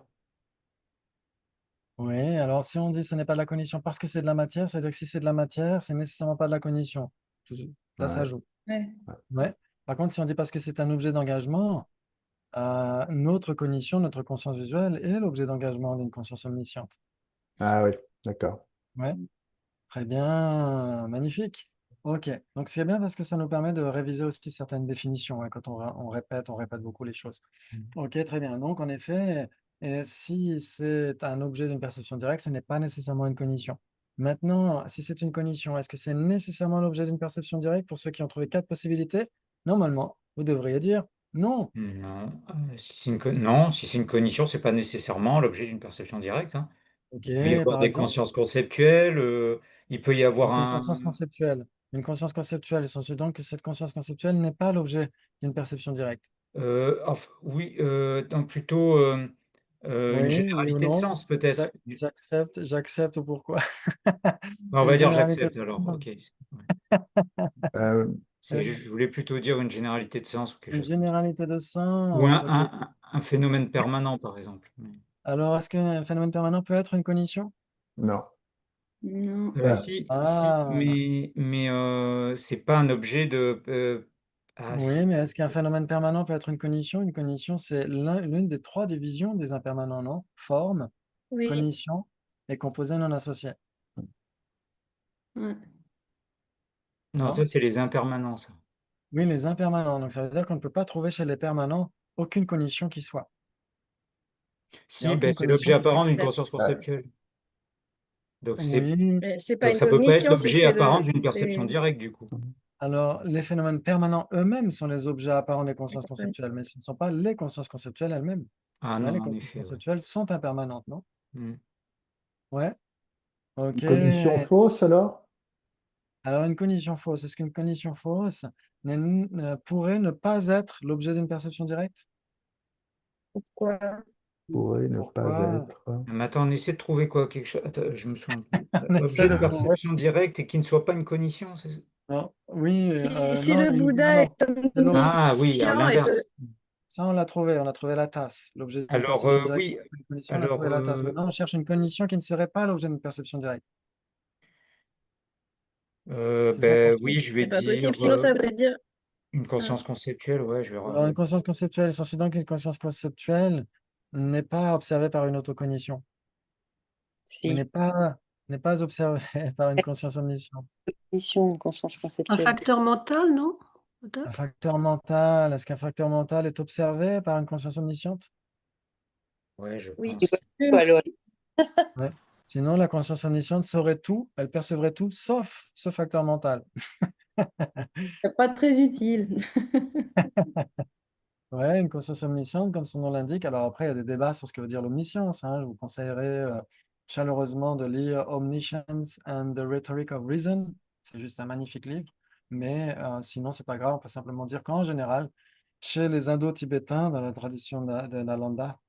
Oui, alors si on dit ce n'est pas de la cognition parce que c'est de la matière, ça veut dire que si c'est de la matière, c'est nécessairement pas de la cognition. Là, ça Ouais. joue. Ouais. Ouais. Par contre, si on dit parce que c'est un objet d'engagement, notre cognition, notre conscience visuelle est l'objet d'engagement d'une conscience omnisciente. Ah oui, d'accord. Ouais, très bien, magnifique. Ok, donc c'est bien parce que ça nous permet de réviser aussi certaines définitions, hein, quand on répète beaucoup les choses. Ok, très bien. Donc en effet, si c'est un objet d'une perception directe, ce n'est pas nécessairement une cognition. Maintenant, si c'est une cognition, est-ce que c'est nécessairement l'objet d'une perception directe? Pour ceux qui ont trouvé 4 possibilités, normalement, vous devriez dire non. Non, non, si c'est une cognition, c'est pas nécessairement l'objet d'une perception directe, hein. Ok, Il peut y avoir par des exemple, consciences conceptuelles, il peut y avoir donc une un. conscience conceptuelle. Une conscience conceptuelle, il s'ensuit donc que cette conscience conceptuelle n'est pas l'objet d'une perception directe. Oui, non, plutôt une Oui, oui ou généralité de non? sens, peut-être. J'accepte ou pourquoi? On Une va dire généralité de j'accepte alors, sens. ok. Ouais. Euh, Je voulais plutôt dire une généralité de sens ou quelque Une chose comme ça. généralité de Ou sens, ok. un phénomène permanent, par exemple. Alors, est-ce qu'un phénomène permanent peut être une cognition? non. Non. Ah, Si, Ah, mais c'est pas un objet de. Ah, oui, si. mais est-ce qu'un phénomène permanent peut être une cognition? Une cognition, c'est l'une des 3 divisions des impermanents, non? Forme, Oui, cognition et composé non associé, Ouais. Non, non? ça, c'est les impermanents, ça. Oui, les impermanents. Donc, ça veut dire qu'on ne peut pas trouver chez les permanents aucune cognition qui soit. Il n'y a Si, ben, aucune c'est l'objet cognition qui apparent d'une conscience accepte. conceptuelle. Donc, Oui, mais c'est pas donc une ça peut pas être cognition si l'objet c'est apparent le, d'une si perception c'est. directe, du coup. alors les phénomènes permanents eux-mêmes sont les objets apparents des consciences Ouais. conceptuelles, mais ce ne sont pas les consciences conceptuelles elles-mêmes. Ah Ouais, non, les en consciences effet, ouais. conceptuelles sont impermanentes, non? Hmm. Ouais, ok. une cognition fausse alors? Alors une cognition fausse, est-ce qu'une cognition fausse pourrait ne pas être l'objet d'une perception directe? Pourquoi? Pourrait ne pas Pourquoi? être. Mais attends, on essaie de trouver quoi? Quelque chose. Attends, je me souviens plus. On essaie Objet de de trouver. perception directe et qui ne soit pas une cognition, Non, oui, Si non, le non, Bouddha non, est c'est l'autre. Ah oui, à omniscient et l'inverse. que. Ça, on a trouvé la tasse, l'objet d'une Alors, perception directe. oui, Une cognition, on a alors, trouvé la tasse. Maintenant, on cherche une cognition qui ne serait pas l'objet d'une perception directe. C'est ça qu'on ben oui, cherche. je vais C'est pas dire possible, sinon ça veut dire. une Ah, conscience conceptuelle, ouais, je vais. Alors, une conscience conceptuelle, il s'ensuit donc qu'une conscience conceptuelle n'est pas observée par une autocognition, mais Si, n'est pas observée par une conscience omnisciente. cognition, une conscience Un conceptuelle. facteur mental, non? Un Peut-être? facteur mental, est-ce qu'un facteur mental est observé par une conscience omnisciente? Ouais, je Oui, pense. ouais, alors, Ouais. Sinon, la conscience omnisciente saurait tout, elle percevrait tout, sauf ce facteur mental. C'est pas très utile. Ouais, une conscience omnisciente, comme son nom l'indique. Alors après, il y a des débats sur ce que veut dire l'omniscience, hein. Je vous conseillerais chaleureusement de lire Omniscience and the Rhetoric of Reason. C'est juste un magnifique livre. Mais sinon, c'est pas grave. On peut simplement dire qu'en général, chez les Indo-Tibétains, dans la tradition de Nalanda,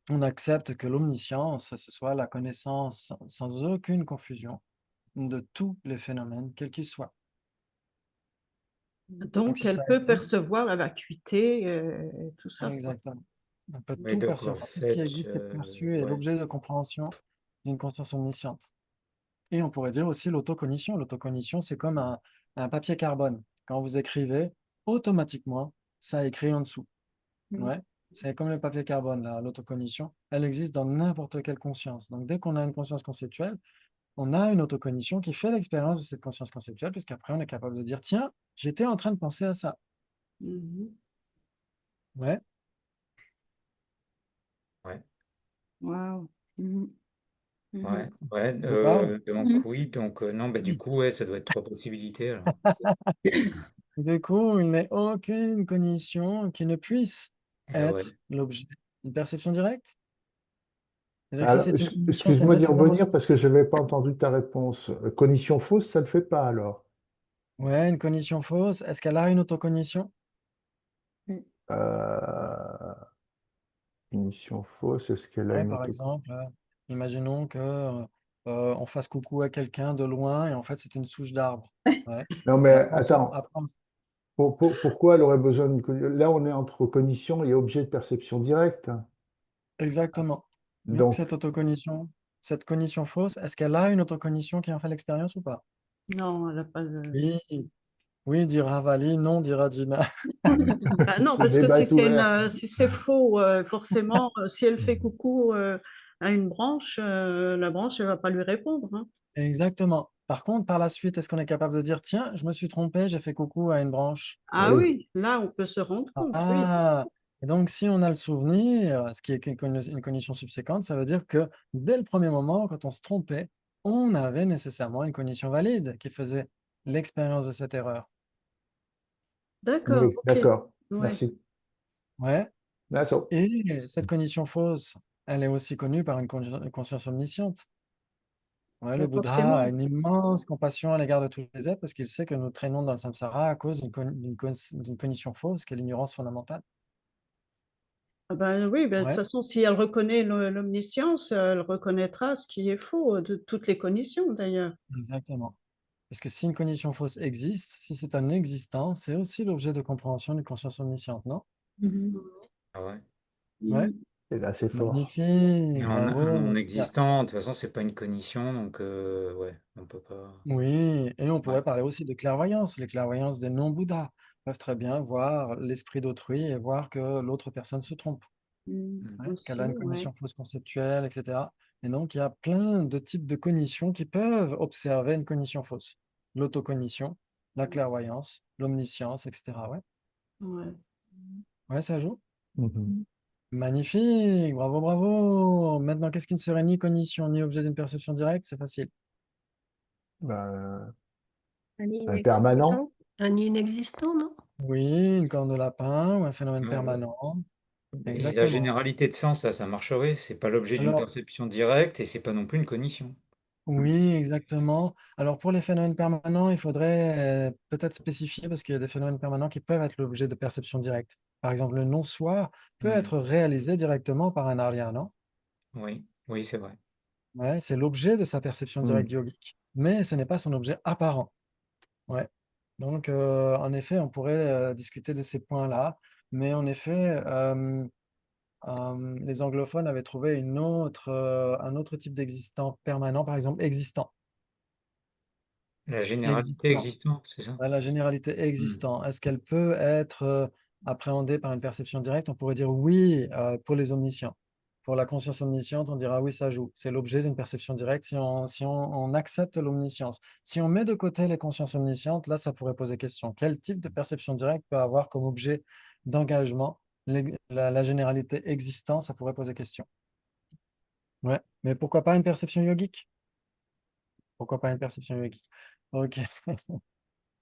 on accepte que l'omniscience, ce soit la connaissance sans aucune confusion de tous les phénomènes, quels qu'ils soient. Donc, Donc, si elle ça peut existe, percevoir la vacuité, et tout ça, quoi. exactement. On peut Oui, tout donc en percevoir. Tout ce qui fait, existe est perçu et ouais. l'objet de compréhension d'une conscience omnisciente. Et on pourrait dire aussi l'autocognition. L'autocognition, c'est comme un papier carbone. Quand vous écrivez, automatiquement, ça écrit en dessous. Mm. Ouais. C'est comme le papier carbone, là, l'autocognition. Elle existe dans n'importe quelle conscience. Donc, dès qu'on a une conscience conceptuelle, on a une autocognition qui fait l'expérience de cette conscience conceptuelle, puisqu'après, on est capable de dire, tiens, j'étais en train de penser à ça. Mhm. Ouais. Ouais, Waouh. Mhm. ouais, Mhm. ouais. Ça vous parle? Donc Mhm. oui, donc non, bah du coup, ouais, ça doit être 3 possibilités alors. Du coup, il n'est aucune cognition qui ne puisse Ouais. être l'objet d'une perception directe. C'est-à-dire que si Alors, c'est une cognition, c'est excuse-moi d'y nécessairement... revenir parce que je n'avais pas entendu ta réponse. Cognition fausse, ça ne le fait pas alors. Ouais, une cognition fausse. Est-ce qu'elle a une autocognition? Euh, Cognition fausse, est-ce qu'elle a Ouais, une par auto... exemple, imaginons que on fasse coucou à quelqu'un de loin et en fait c'est une souche d'arbre. Ouais. Non, mais Et attends, après, pourquoi elle aurait besoin d'une cognition? Là, on est entre cognition et objet de perception directe. exactement. Donc Donc, cette cognition fausse, est-ce qu'elle a une autocognition qui en fait l'expérience ou pas? Non, elle n'a pas de... Oui, Oui, dira Vali, non, dira Gina. Ah non, Le parce que débat si est c'est ouvert. si c'est faux, forcément, si elle fait coucou à une branche, la branche, elle va pas lui répondre, hein. Exactement. Par contre, par la suite, est-ce qu'on est capable de dire, tiens, je me suis trompé, j'ai fait coucou à une branche? Ah Oui. oui, là, on peut se rendre compte, oui. Ah, et donc si on a le souvenir, ce qui est une cognition subséquente, ça veut dire que dès le premier moment, quand on se trompait, on avait nécessairement une cognition valide qui faisait l'expérience de cette erreur. D'accord, Oui, ok. d'accord. Ouais. Merci. Ouais. D'accord. Et cette cognition fausse, elle est aussi connue par une conscience omnisciente. Ouais, le Bouddha Forcément. a une immense compassion à l'égard de tous les êtres parce qu'il sait que nous traînons dans le samsara à cause d'une cognition fausse qui est l'ignorance fondamentale. Ah ben oui, ben, de toute Ouais, façon, si elle reconnaît l'omniscience, elle reconnaîtra ce qui est faux de toutes les cognitions d'ailleurs. exactement. Parce que si une cognition fausse existe, si c'est un existant, c'est aussi l'objet de compréhension d'une conscience omnisciente, non? Mhm. Ah ouais. Ouais, Et là, c'est fort. magnifique, Et un bravo. non-existant, de toute façon, c'est pas une cognition, donc ouais, on peut pas. Oui, et on Ouais. pourrait parler aussi de clairvoyance. Les clairvoyances des non-bouddhas peuvent très bien voir l'esprit d'autrui et voir que l'autre personne se trompe, Mm. ouais, qu'elle Aussi, a une ouais. cognition fausse conceptuelle, etc. Et donc, il y a plein de types de cognitions qui peuvent observer une cognition fausse. L'autocognition, la clairvoyance, l'omniscience, etc. Ouais, Ouais. ouais, ça joue. Mhm. Magnifique, bravo, bravo. Maintenant, qu'est-ce qui ne serait ni cognition ni objet d'une perception directe? C'est facile. Ben, Un permanent. inexistant. Un inexistant, non? Oui, une corne de lapin ou un phénomène Ouais. permanent. Et la Exactement. généralité de sens, là, ça marcherait. C'est pas l'objet d'une Alors, perception directe et c'est pas non plus une cognition. oui, exactement. Alors, pour les phénomènes permanents, il faudrait peut-être spécifier parce qu'il y a des phénomènes permanents qui peuvent être l'objet de perception directe. Par exemple, le non-soi peut Mm. être réalisé directement par un arya, non? Oui, oui, c'est vrai. Ouais, c'est l'objet de sa perception directe Mm. yogique, mais ce n'est pas son objet apparent. Ouais. Donc, en effet, on pourrait discuter de ces points-là, mais en effet, les anglophones avaient trouvé un autre type d'existant permanent, par exemple existant. La généralité Existant. existante, c'est ça? La généralité Mm. existant, est-ce qu'elle peut être appréhendée par une perception directe? On pourrait dire oui pour les omniscients. Pour la conscience omnisciente, on dira oui, ça joue. C'est l'objet d'une perception directe si on accepte l'omniscience. Si on met de côté les consciences omniscientes, là, ça pourrait poser question. Quel type de perception directe peut avoir comme objet d'engagement la généralité existant? Ça pourrait poser question. Ouais, mais pourquoi pas une perception yogique? Pourquoi pas une perception yogique? Ok.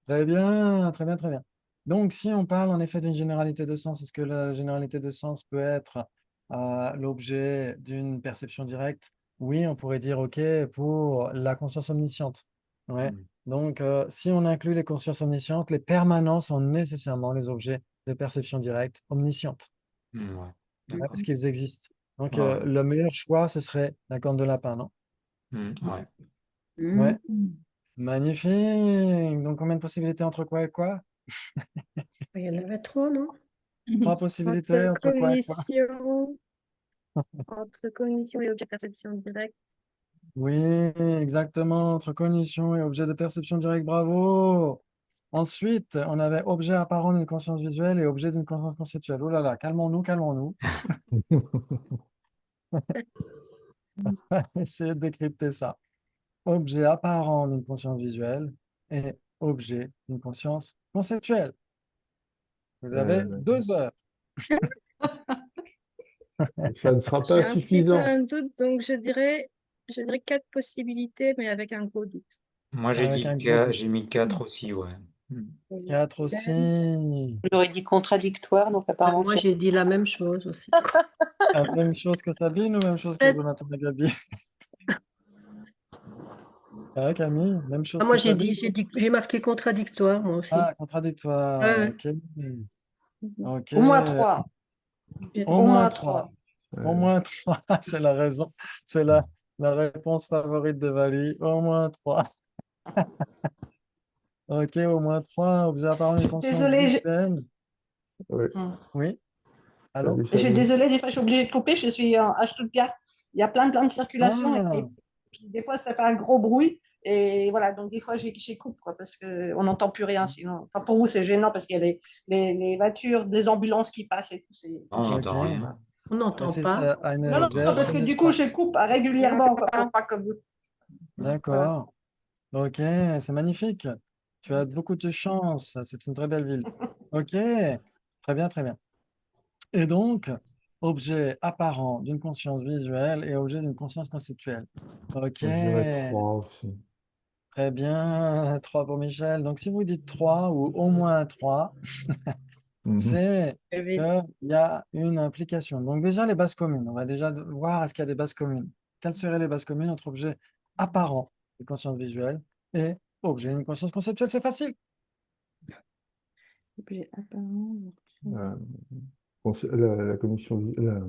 Très bien, très bien, très bien. Donc, si on parle en effet d'une généralité de sens, est-ce que la généralité de sens peut être l'objet d'une perception directe? Oui, on pourrait dire OK pour la conscience omnisciente. Ouais. Mm. Donc, si on inclut les consciences omniscientes, les permanents sont nécessairement les objets de perception directe omnisciente, Mm, ouais, ouais, d'accord. parce qu'ils existent. Donc, Ouais, ouais. le meilleur choix, ce serait la corne de lapin, non? Ouais. Ouais, Mhm. magnifique. Donc, combien de possibilités entre quoi et quoi? Il y en avait trois, non? Trois possibilités Entre entre quoi et quoi? cognition et objet de perception directe. Oui, exactement, entre cognition et objet de perception directe, bravo. Ensuite, on avait objet apparent d'une conscience visuelle et objet d'une conscience conceptuelle. Oh là là, calmons-nous, calmons-nous. Essayez de décrypter ça. Objet apparent d'une conscience visuelle et objet d'une conscience conceptuelle. Vous avez Euh, 2 heures. Ça ne sera J'ai pas un petit peu suffisant. un doute, donc je dirais 4 possibilités, mais avec un gros doute. Moi, Avec un gros j'ai doute. mis 4 aussi, ouais. Mm. 4 aussi. J'aurais dit contradictoire, donc apparemment Moi, c'est. j'ai dit la même chose aussi. Même chose que Sabine ou même chose que Euh, Jonathan et Gabi? Ah, Camille, même chose Moi, que j'ai Sabine? dit, j'ai marqué contradictoire, moi aussi. Ah, contradictoire, Ouais, ok. Ok. Au moins 3. Au Au moins moins 3. 3. Au Euh, moins 3. C'est la raison. C'est la réponse favorite de Valérie. Au moins 3. Ok, au moins 3. Objet apparent d'une conscience Désolée, visuelle. oui, Oui. Allô? salut, je suis salut. désolée, des fois je suis obligée de couper, je suis à Stuttgart. Il y a plein de circulation Ah, et puis des fois, ça fait un gros bruit. Et voilà, donc des fois, j'écoute, quoi, parce qu'on n'entend plus rien sinon. Enfin, pour vous, c'est gênant parce qu'il y a les voitures, des ambulances qui passent et tout. On Ok. n'entend rien. On n'entend Précise pas. eine Non, non, sehr parce que schöne du coup, Stadt. j'écoute régulièrement, quoi, pour pas que vous. Voilà. D'accord. Ok, c'est magnifique. Tu as beaucoup de chance. C'est une très belle ville. Ok, très bien, très bien. Et donc, objet apparent d'une conscience visuelle et objet d'une conscience conceptuelle. Ok, Je dirais 3 aussi. très bien. 3 pour Michel. Donc, si vous dites 3 ou au moins 3, Mhm. c'est Je vais- qu'il y a une implication. Donc, déjà, les bases communes. On va déjà voir est-ce qu'il y a des bases communes. Quelles seraient les bases communes entre objet apparent d'une conscience visuelle et objet d'une conscience conceptuelle? C'est facile. objet apparent. Euh, la la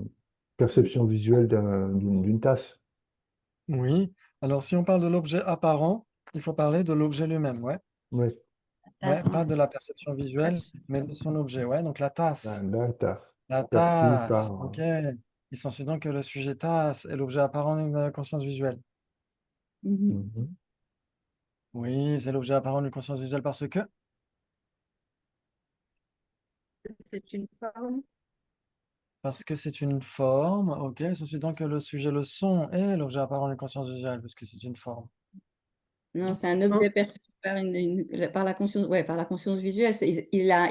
perception visuelle d'une tasse. Oui. Alors, si on parle de l'objet apparent, il faut parler de l'objet lui-même. Ouais. Ouais, Ouais, Tasse. pas de la perception visuelle, mais de son objet. Ouais. Donc, la tasse. la tasse. La Perçue tasse. par. OK. Il s'ensuit donc que le sujet tasse est l'objet apparent d'une conscience visuelle. Mhm. Mhm. Oui, c'est l'objet apparent d'une conscience visuelle C'est une forme. parce que c'est une forme. OK. Il s'ensuit donc que le sujet, le son, est l'objet apparent d'une conscience visuelle, parce que c'est une forme. Non, c'est un objet perçu par, par la conscience, ouais, par la conscience visuelle. Il a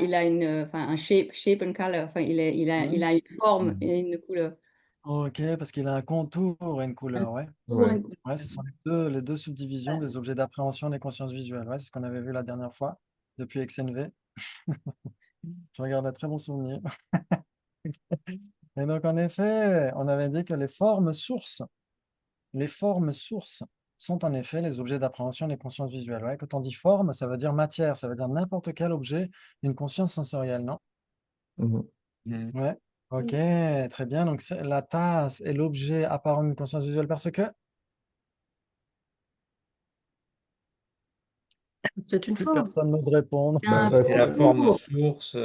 un shape and color. Enfin, il a une forme et une couleur. OK, parce qu'il a un contour et une couleur. Ouais. Ouais. Ouais, ce sont les deux subdivisions des objets d'appréhension des consciences visuelles. Ouais, c'est ce qu'on avait vu la dernière fois depuis XNV. Je regarde un très bon souvenir. Et donc, en effet, on avait dit que les formes sources sont en effet les objets d'appréhension des consciences visuelles. Ouais, quand on dit forme, ça veut dire matière, ça veut dire n'importe quel objet d'une conscience sensorielle, non? Mhm. Ouais. OK, très bien. Donc, la tasse est l'objet apparent d'une conscience visuelle parce que C'est une plus forme. personne n'ose répondre. Un Bah, C'est la forme contour. source.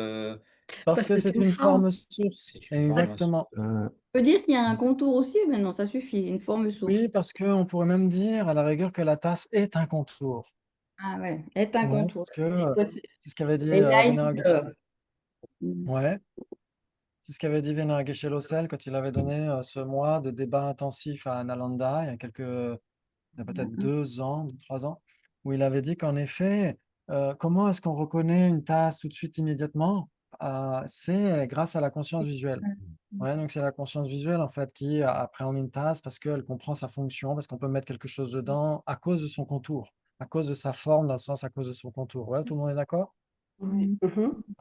Parce que que c'est c'est une une forme. forme source. C'est une forme source. Exactement. euh, On peut dire qu'il y a un contour aussi, mais non, ça suffit. Une forme source. Oui, parce qu'on pourrait même dire à la rigueur que la tasse est un contour. Ah ouais, est un Ouais, contour. parce que c'est ce qu'avait dit Et il a une Vénéra couleur. Geshe. Ouais, c'est ce qu'avait dit Vénéra Geshe-Lossel quand il avait donné ce mois de débat intensif à Nalanda il y a peut-être 2 ans, 3 ans, où il avait dit qu'en effet, comment est-ce qu'on reconnaît une tasse tout de suite, immédiatement? C'est grâce à la conscience visuelle. Ouais, donc c'est la conscience visuelle en fait qui appréhende une tasse parce qu'elle comprend sa fonction, parce qu'on peut mettre quelque chose dedans à cause de son contour, à cause de sa forme, dans le sens à cause de son contour. Ouais, tout le monde est d'accord? Mhm.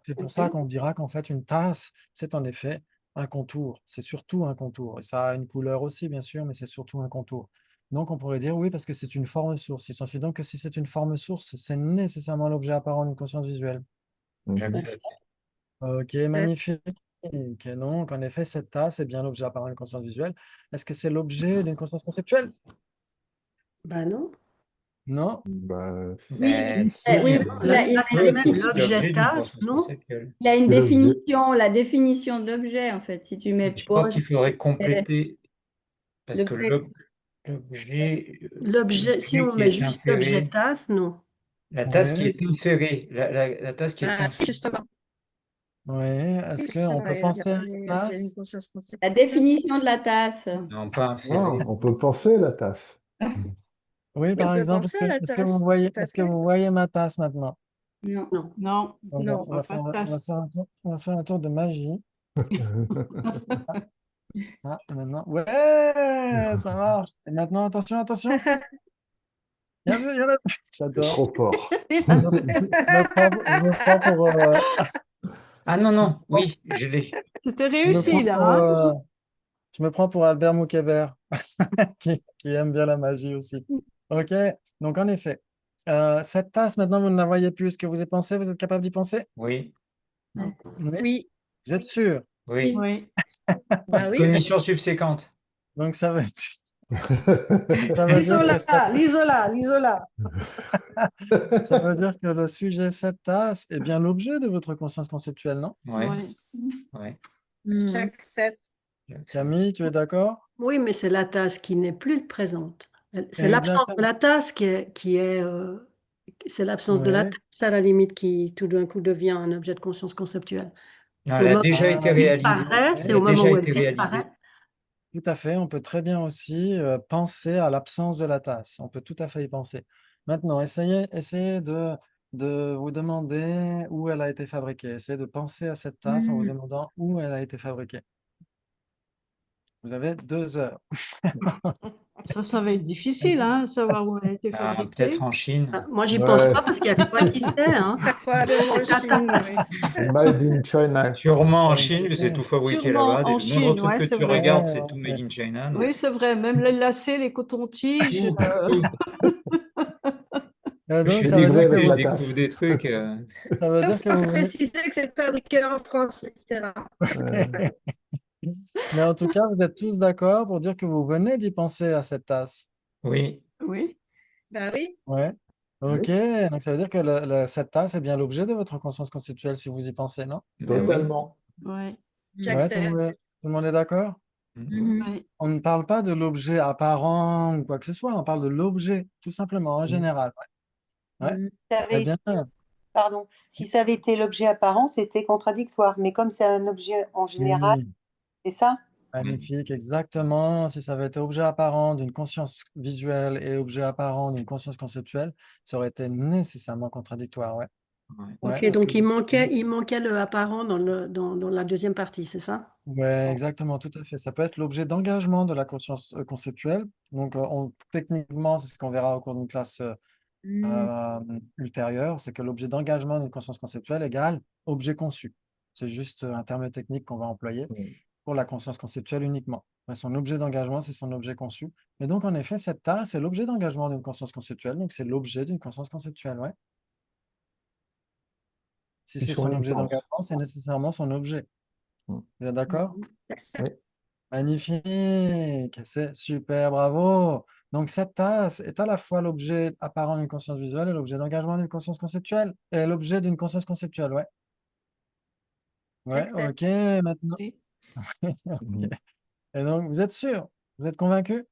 C'est pour Ok. ça qu'on dira qu'en fait une tasse, c'est en effet un contour. C'est surtout un contour. Et ça a une couleur aussi, bien sûr, mais c'est surtout un contour. Donc on pourrait dire oui, parce que c'est une forme source. Il s'ensuit donc que si c'est une forme source, c'est nécessairement l'objet apparent d'une conscience visuelle. mhm. J'accepte. Ok, magnifique. Et donc, en effet, cette tasse est bien l'objet apparent d'une conscience visuelle. Est-ce que c'est l'objet d'une conscience conceptuelle? Bah non. Non. Bah, Ben, si, Oui, La il tasse peut elle-même, être aussi l'objet l'objet d'une tasse, conscience non? conceptuelle. a une c'est l'objet. définition, la définition d'objet, en fait. Si tu mets Je pense pose, qu'il faudrait compléter, parce que l'objet. L'objet, si l'objet on qui met est juste l'objet inféré, tasse, non. la tasse qui Oui. est inférée, la tasse qui est Ah, inférée. justement. Oui. Est-ce qu'on peut penser à une tasse? La définition de la tasse. Non, pas Non, inférée. on peut penser la tasse. Oui, Oui, par on peut exemple, penser à la est-ce que vous tasse, voyez, tout à est-ce que fait. vous voyez ma tasse maintenant? Non. Non. Non, Non, On va pas faire, de on va tasse. faire un tour, on va faire un tour de magie. Ça, ça, et maintenant. Ouais, ça marche. Et maintenant, attention, attention. Il y en a plus. C'est J'adore. trop fort. Je me prends pour, Ah non, je me non, prends, oui, je l'ai. C'était je me réussi prends là, pour, hein? je me prends pour Albert Moukébert, qui aime bien la magie aussi. OK, donc en effet, cette tasse, maintenant, vous ne la voyez plus. Est-ce que vous y pensez? Vous êtes capable d'y penser? Oui, Oui. Oui, Vous êtes sûr? oui. Oui. bah oui. Cognition subséquente. Donc ça veut dire que L'isola. ça veut dire que le sujet cette tasse est bien l'objet de votre conscience conceptuelle, non? Ouais, Oui. ouais. J'accepte. J'accepte. Camille, tu es d'accord? Oui, mais c'est la tasse qui n'est plus présente. C'est l'absence de Exactement. la tasse c'est l'absence de la Ouais. tasse à la limite qui tout d'un coup devient un objet de conscience conceptuelle. Non, C'est au elle a moment déjà où été elle réalisée. disparaît, c'est Elle a au moment déjà où elle été réalisée. disparaît. Tout à fait, on peut très bien aussi penser à l'absence de la tasse. On peut tout à fait y penser. Maintenant, essayez de vous demander où elle a été fabriquée. Essayez de penser à cette tasse en vous demandant où elle a été fabriquée. Vous avez 2 heures. Ça va être difficile, hein, savoir où elle a été Ah, fabriquée. peut-être en Chine. Moi, j'y pense Ouais, pas parce qu'il y a que moi qui sais, hein. Probablement en Chine, oui. made in China. Sûrement en Ok. Chine, mais c'est tout fabriqué Sûrement là-bas. en Le moindre Chine, truc ouais, que c'est tu vrai. regardes, Ouais, c'est tout made ouais. in China. Donc, Oui, c'est vrai. Même les lacets, les cotons-tiges. tout, tout. Donc, Chez ça veut Decathlon, dire Délivré que avec je vous, la découvre tasse. des trucs. ça veut dire Sauf que quand vous c'est venez. précisé que c'est fabriqué en France, etc. Mais en tout cas, vous êtes tous d'accord pour dire que vous venez d'y penser à cette tasse. Oui, Oui. Bah oui. Ouais. Ok. Oui, Donc, ça veut dire que cette tasse est bien l'objet de votre conscience conceptuelle si vous y pensez, non? ben oui. totalement. Ouais. Ouais, J'accepte. tout le monde est d'accord? Mhm. Ouais. On ne parle pas de l'objet apparent ou quoi que ce soit, on parle de l'objet, tout simplement, en général. Ouais, ouais, Ça très avait bien. Pardon, si ça avait été l'objet apparent, c'était contradictoire. Mais comme c'est un objet en général, Oui, c'est ça? magnifique, exactement. Si ça avait été objet apparent d'une conscience visuelle et objet apparent d'une conscience conceptuelle, ça aurait été nécessairement contradictoire. Ouais, Ouais. ouais, Ok, parce que donc il manquait le apparent dans la deuxième partie, c'est ça? ouais, exactement, tout à fait. Ça peut être l'objet d'engagement de la conscience conceptuelle. Donc, techniquement, c'est ce qu'on verra au cours d'une classe euh, ultérieure, c'est que l'objet d'engagement d'une conscience conceptuelle égale objet conçu. C'est juste un terme technique qu'on va employer pour la conscience conceptuelle uniquement. Ouais, son objet d'engagement, c'est son objet conçu. Et donc, en effet, cette tasse, c'est l'objet d'engagement d'une conscience conceptuelle. Donc, c'est l'objet d'une conscience conceptuelle. Ouais. Si c'est Puisqu'on son y objet pense. d'engagement, c'est nécessairement son objet. Mm. Vous êtes d'accord? Oui. Magnifique, c'est super, bravo. Donc, cette tasse est à la fois l'objet apparent d'une conscience visuelle et l'objet d'engagement d'une conscience conceptuelle. Et l'objet d'une conscience conceptuelle, ouais. Ouais, J'accepte. ok, maintenant. Oui. Ok. Et donc, vous êtes sûr? Vous êtes convaincu?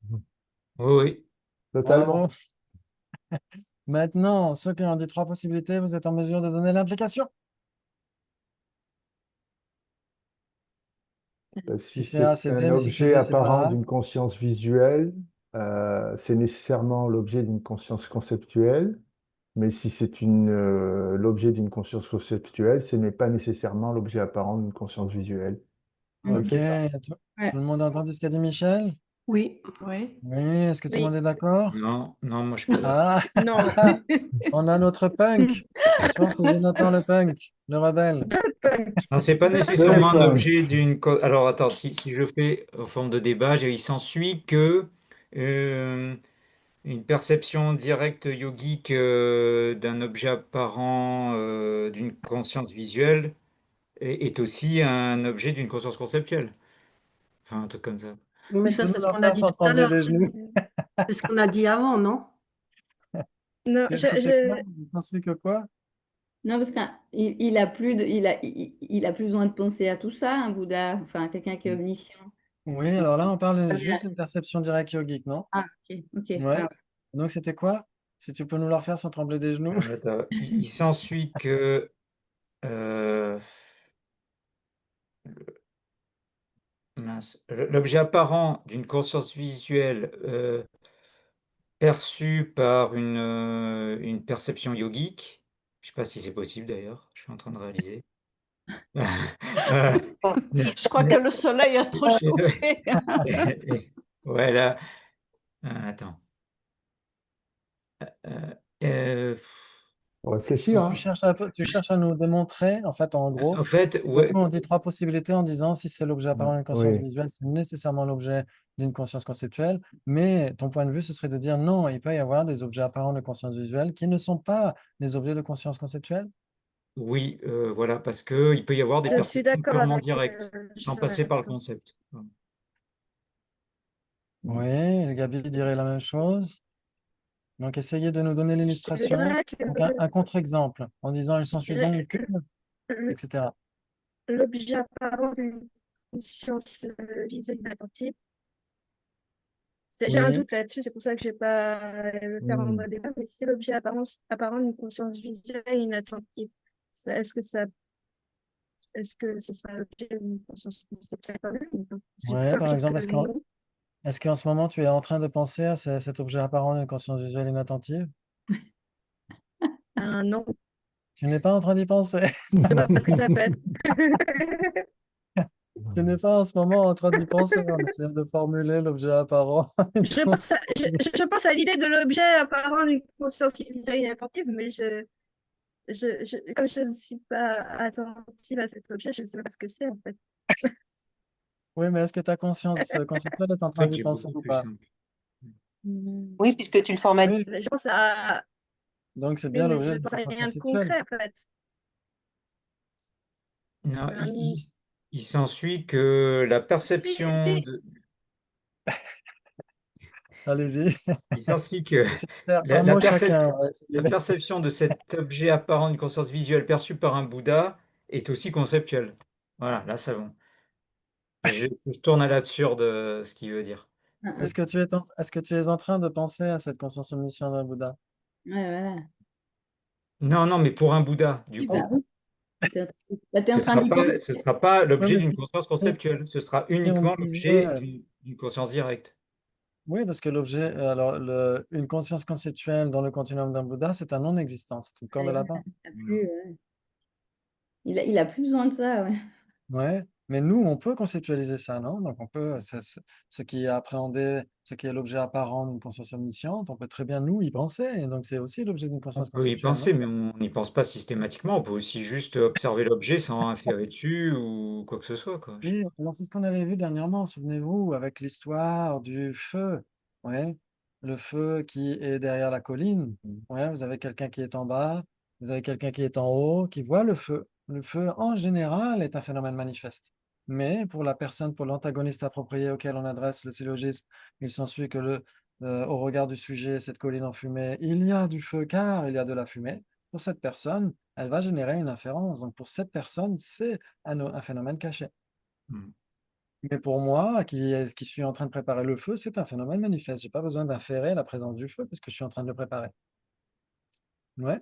Oui, oui. Bravo. Totalement. Maintenant, ceux qui ont dit 3 possibilités, vous êtes en mesure de donner l'implication. Si Si c'est A, c'est c'est B, un mais si c'est objet B, c'est apparent pas A. d'une conscience visuelle, c'est nécessairement l'objet d'une conscience conceptuelle. Mais si c'est l'objet d'une conscience conceptuelle, ce n'est pas nécessairement l'objet apparent d'une conscience visuelle. Oui, Ok, c'est ça. tout le monde a entendu ce qu'a dit Michel? Oui. Oui. Oui, est-ce que tout le Oui. monde est d'accord? Non, non, moi je suis pas d'accord. Ah, Non. on a notre punk. Ce soir, c'est Jonathan le punk, le rebelle. Non, c'est pas Le nécessairement un objet punk. Alors attends, si je fais en forme de débat, il s'ensuit que euh, une perception directe yogique d'un objet apparent d'une conscience visuelle est aussi un objet d'une conscience conceptuelle. Enfin, un truc comme ça. Oui, mais Tu ça, peux nous c'est ce la qu'on a faire dit sans tout à trembler l'heure. des genoux? C'est ce qu'on a dit avant, non? Non, C'était quoi? Tu t'en souviens que quoi? Non, parce qu'il a plus il a plus besoin de penser à tout ça, un Bouddha, enfin quelqu'un qui est omniscient. Oui, alors là, on parle juste d'une perception directe yogique, non? Ah, ok, ok. Ouais. Ah, Donc, c'était quoi? Si tu peux nous la refaire sans trembler des genoux. Attends, il s'ensuit que euh, mince, l'objet apparent d'une conscience visuelle perçu par une perception yogique. Je ne sais pas si c'est possible d'ailleurs, je suis en train de réaliser. Euh, Bon. Je crois que le soleil a trop chauffé. voilà. Attends. Euh, euh, Faut réfléchir, Donc, hein. tu cherches à nous démontrer, en fait, en gros, en fait, c'est que ouais, nous, on dit 3 possibilités en disant si c'est l'objet apparent d'une conscience Oui. visuelle, c'est nécessairement l'objet d'une conscience conceptuelle. Mais ton point de vue, ce serait de dire non, il peut y avoir des objets apparents de conscience visuelle qui ne sont pas des objets de conscience conceptuelle. oui, voilà, parce que il peut y avoir des je suis perceptions d'accord purement avec directes, sans passer par le Jonathan. concept. Oui, Gabi dirait la même chose. Donc, essayez de nous donner Je l'illustration. dirais que, Donc, un contre-exemple en disant il je s'ensuit dirais donc que, que etc. l'objet apparent d'une conscience visuelle inattentive, J'ai un Oui, doute là-dessus, c'est pour ça que je n'ai pas le faire en Hmm. mode débat, mais si c'est l'objet apparent d'une conscience visuelle inattentive, est-ce que ce sera l'objet d'une conscience conceptuelle quand même ou pas? J'ai ouais, plutôt par l'impression exemple, que non. est-ce qu'en ce moment tu es en train de penser à cet objet apparent d'une conscience visuelle inattentive? Ah non, Tu n'es pas en train d'y penser. je sais pas ce que ça peut être. Tu n'es pas en ce moment en train d'y penser en essayant de formuler l'objet apparent. Je pense à l'idée de l'objet apparent d'une conscience visuelle inattentive, mais comme je ne suis pas attentive à cet objet, je ne sais pas ce que c'est en fait. Oui, mais est-ce que ta conscience conceptuelle est en En train fait, d'y c'est penser beaucoup ou plus pas? simple. Oui, puisque tu le formalises. Oui, Je pense à... donc c'est Oui, bien mais l'objet je d'une pense à conscience rien de conceptuelle. concret en fait. Non, Euh, il s'ensuit que la Si, perception si, de, Allez-y, il s'ensuit que essayez de faire la, un la mot percep- chacun. Ouais, la perception de cet objet apparent d'une conscience visuelle perçu par un Bouddha est aussi conceptuelle. Voilà, là, c'est bon. Je tourne à l'absurde ce qu'il veut dire. Est-ce que tu es en train de penser à cette conscience omnisciente d'un Bouddha? Ouais, voilà. Non, non, mais pour un Bouddha, du Oui, bah coup, oui. T'es en train d'y ce penser. sera pas Oui, l'objet mais d'une conscience conceptuelle. Ce sera si on uniquement l'objet disait, d'une conscience directe. oui, parce que l'objet, alors une conscience conceptuelle dans le continuum d'un Bouddha, c'est un non-existent, c'est une corne de Ouais, lapin. il a plus besoin de ça, ouais. Ouais, mais nous, on peut conceptualiser ça, non? Donc, on peut, ce qui est appréhendé, ce qui est l'objet apparent d'une conscience omnisciente, on peut très bien nous y penser. Et donc, c'est aussi l'objet d'une On conscience peut y conceptuelle, non? penser, mais on n'y pense pas systématiquement. On peut aussi juste observer l'objet sans inférer dessus ou quoi que ce soit, quoi. Oui, alors c'est ce qu'on avait vu dernièrement, souvenez-vous, avec l'histoire du feu. Ouais, le feu qui est derrière la colline. Ouais, vous avez quelqu'un qui est en bas, vous avez quelqu'un qui est en haut, qui voit le feu. Le feu, en général, est un phénomène manifeste. Mais pour la personne, pour l'antagoniste approprié auquel on adresse le syllogisme, il s'ensuit que au regard du sujet, cette colline en fumée, il y a du feu car il y a de la fumée. Pour cette personne, elle va générer une inférence. Donc pour cette personne, c'est un phénomène caché. Hmm. Mais pour moi, qui suis en train de préparer le feu, c'est un phénomène manifeste. J'ai pas besoin d'inférer la présence du feu parce que je suis en train de le préparer. Ouais.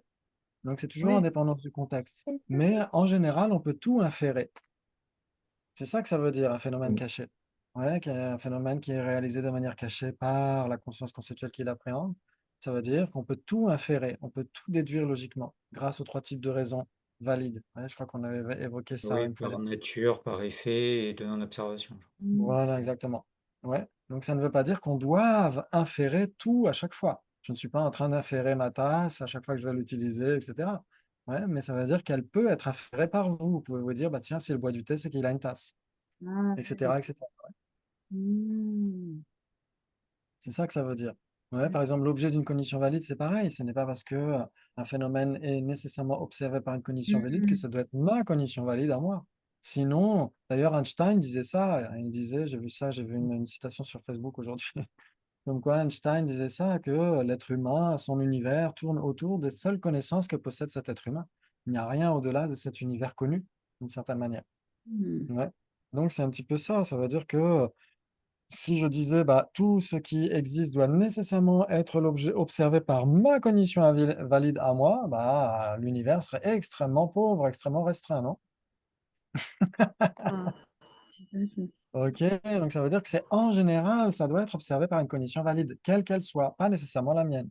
Donc c'est toujours en Oui. dépendance du contexte. Mais en général, on peut tout inférer. C'est ça que ça veut dire, un phénomène Mm. caché. Ouais, qui est un phénomène qui est réalisé de manière cachée par la conscience conceptuelle qui l'appréhende. Ça veut dire qu'on peut tout inférer, on peut tout déduire logiquement grâce aux trois types de raisons valides. Ouais, je crois qu'on avait évoqué ça Oui, une fois. par nature, par effet et de non-observation. Voilà, exactement. Ouais. Donc ça ne veut pas dire qu'on doive inférer tout à chaque fois. Je ne suis pas en train d'inférer ma tasse à chaque fois que je vais l'utiliser, etc. Ouais, mais ça veut dire qu'elle peut être inférée par vous. Vous pouvez vous dire, bah tiens, s'il boit du thé, c'est qu'il a une tasse, Ah, etc., etc. hmm. C'est ça que ça veut dire. Ouais, par exemple, l'objet d'une cognition valide, c'est pareil. Ce n'est pas parce que un phénomène est nécessairement observé par une cognition valide que ça doit être ma cognition valide à moi. Sinon, d'ailleurs, Einstein disait ça. Il disait, j'ai vu ça, j'ai vu une citation sur Facebook aujourd'hui. Comme quoi Einstein disait ça, que l'être humain, son univers tourne autour des seules connaissances que possède cet être humain. Il n'y a rien au-delà de cet univers connu, d'une certaine manière. Hmm. Ouais. Donc c'est un petit peu ça. Ça veut dire que si je disais, bah, tout ce qui existe doit nécessairement être l'objet observé par ma cognition valide à moi, bah, l'univers serait extrêmement pauvre, extrêmement restreint, non? Mm. Ok, donc ça veut dire que c'est en général, ça doit être observé par une cognition valide, quelle qu'elle soit, pas nécessairement la mienne.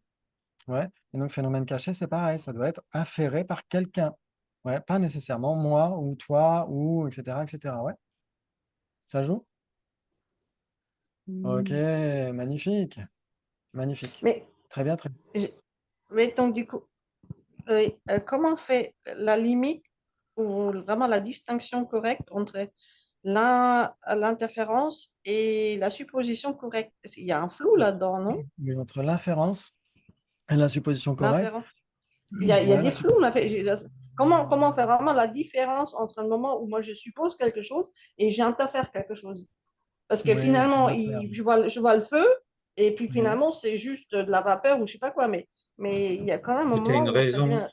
Ouais. Et donc, phénomène caché, c'est pareil, ça doit être inféré par quelqu'un. Ouais, pas nécessairement moi ou toi ou etc. etc. Ouais, ça joue? Ok, Hmm. magnifique, magnifique. Mais, Très bien, très bien. je- mais donc, du coup, comment on fait la limite ou vraiment la distinction correcte entre l'interférence et la supposition correcte? Il y a un flou là-dedans, non? Mais entre l'inférence et la supposition correcte, L'inférence. Il y a ouais, des flous. Comment faire vraiment la différence entre un moment où moi je suppose quelque chose et j'interfère quelque chose? Parce que oui, tu finalement, dois faire. je vois le feu et puis Oui. finalement c'est juste de la vapeur ou je sais pas quoi. Mais il y a quand même un Tu as une moment où ça raison, devient.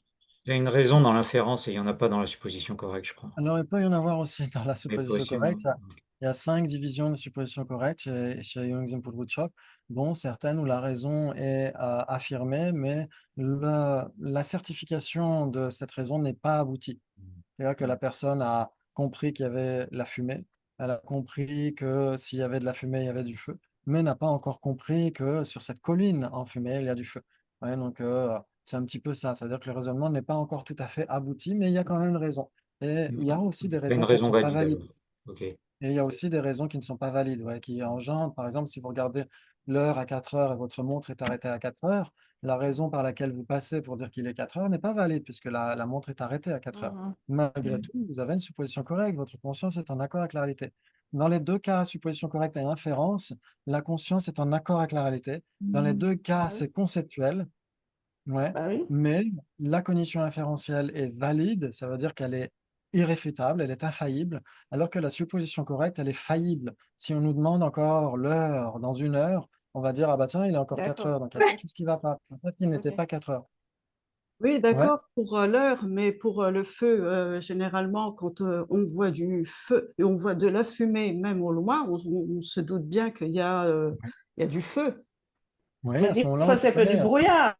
t'as une raison dans l'inférence et il n'y en a pas dans la supposition correcte, je crois. Alors, il peut y en avoir aussi dans la Mais supposition possible. correcte. Il il y a 5 divisions de suppositions correctes chez Jung's Input Woodshop, dont certaines où la raison est affirmée, mais la certification de cette raison n'est pas aboutie. C'est-à-dire que la personne a compris qu'il y avait la fumée, elle a compris que s'il y avait de la fumée, il y avait du feu, mais n'a pas encore compris que sur cette colline en fumée, il y a du feu. Ouais, donc, c'est un petit peu ça, c'est-à-dire que le raisonnement n'est pas encore tout à fait abouti, mais il y a quand même une raison. Et il y a aussi des Pas une raisons qui ne raison sont pas valide valides. alors. Ok. Et il y a aussi des raisons qui ne sont pas valides, ouais, qui engendrent, par exemple, si vous regardez l'heure à 4 heures et votre montre est arrêtée à 4 heures, la raison par laquelle vous passez pour dire qu'il est 4 heures n'est pas valide puisque la montre est arrêtée à 4 heures. Mhm. Malgré tout, vous avez une supposition correcte, votre conscience est en accord avec la réalité. Dans les deux cas, supposition correcte et inférence, la conscience est en accord avec la réalité. Dans les deux cas, Ah oui. c'est conceptuel, ouais, Bah oui. mais la cognition inférentielle est valide, ça veut dire qu'elle est irréfutable, elle est infaillible, alors que la supposition correcte, elle est faillible. Si on nous demande encore l'heure dans 1 heure, on va dire, ah bah tiens, il est encore 4 D'accord. heures, donc il y a quelque chose qui ne va pas. En fait, il n'était Ok. pas 4 heures. Oui, Ouais, d'accord pour l'heure, mais pour le feu, généralement, quand on voit du feu et on voit de la fumée, même au loin, on se doute bien il y a du feu. ouais, Mais à ce des moment-là, fois, on c'est un peu du pourrait, brouillard.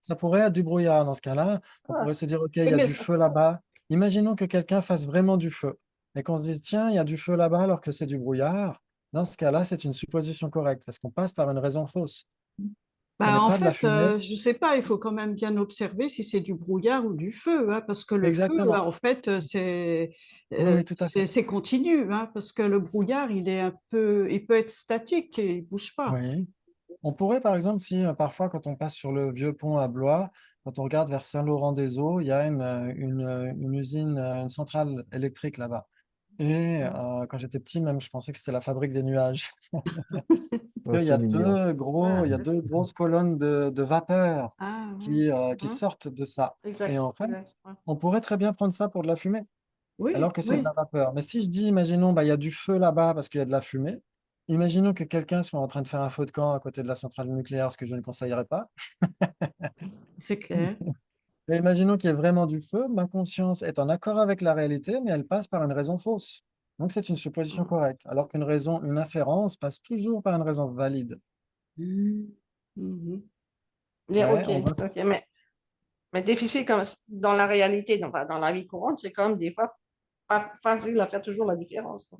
ça pourrait être du brouillard dans ce cas-là. On Ah. pourrait se dire, OK, il Oui, y a mais du feu là-bas. Imaginons que quelqu'un fasse vraiment du feu et qu'on se dise, tiens, il y a du feu là-bas alors que c'est du brouillard. Dans ce cas-là, c'est une supposition correcte parce qu'on passe par une raison fausse. Ce Bah, n'est en pas de la fait, fumée. je ne sais pas, il faut quand même bien observer si c'est du brouillard ou du feu, hein, parce que le feu, Exactement. en fait, Oui, oui, tout à fait. c'est continu, hein, parce que le brouillard, il peut être statique et il ne bouge pas. Oui. On pourrait, par exemple, si parfois, quand on passe sur le vieux pont à Blois, quand on regarde vers Saint-Laurent-des-Eaux, il y a une usine, une centrale électrique là-bas. Et quand j'étais petit, même, je pensais que c'était la fabrique des nuages. Oh, Il y c'est a mignon. il y a deux grosses colonnes de vapeur Ah, qui Mhm. sortent de ça. Et Exact, en fait, exact. Ouais. on pourrait très bien prendre ça pour de la fumée, alors oui, que c'est de oui, la vapeur. Mais si je dis, imaginons, bah, il y a du feu là-bas parce qu'il y a de la fumée, imaginons que quelqu'un soit en train de faire un feu de camp à côté de la centrale nucléaire, ce que je ne conseillerais pas. c'est clair. Mais imaginons qu'il y ait vraiment du feu, ma conscience est en accord avec la réalité, mais elle passe par une raison fausse. Donc c'est une supposition correcte, alors qu'une raison, une inférence passe toujours par une raison valide. Mhm. Ouais, Ok, on va... ok, mais difficile comme dans la réalité, dans la vie courante, c'est quand même des fois pas facile à faire toujours la différence.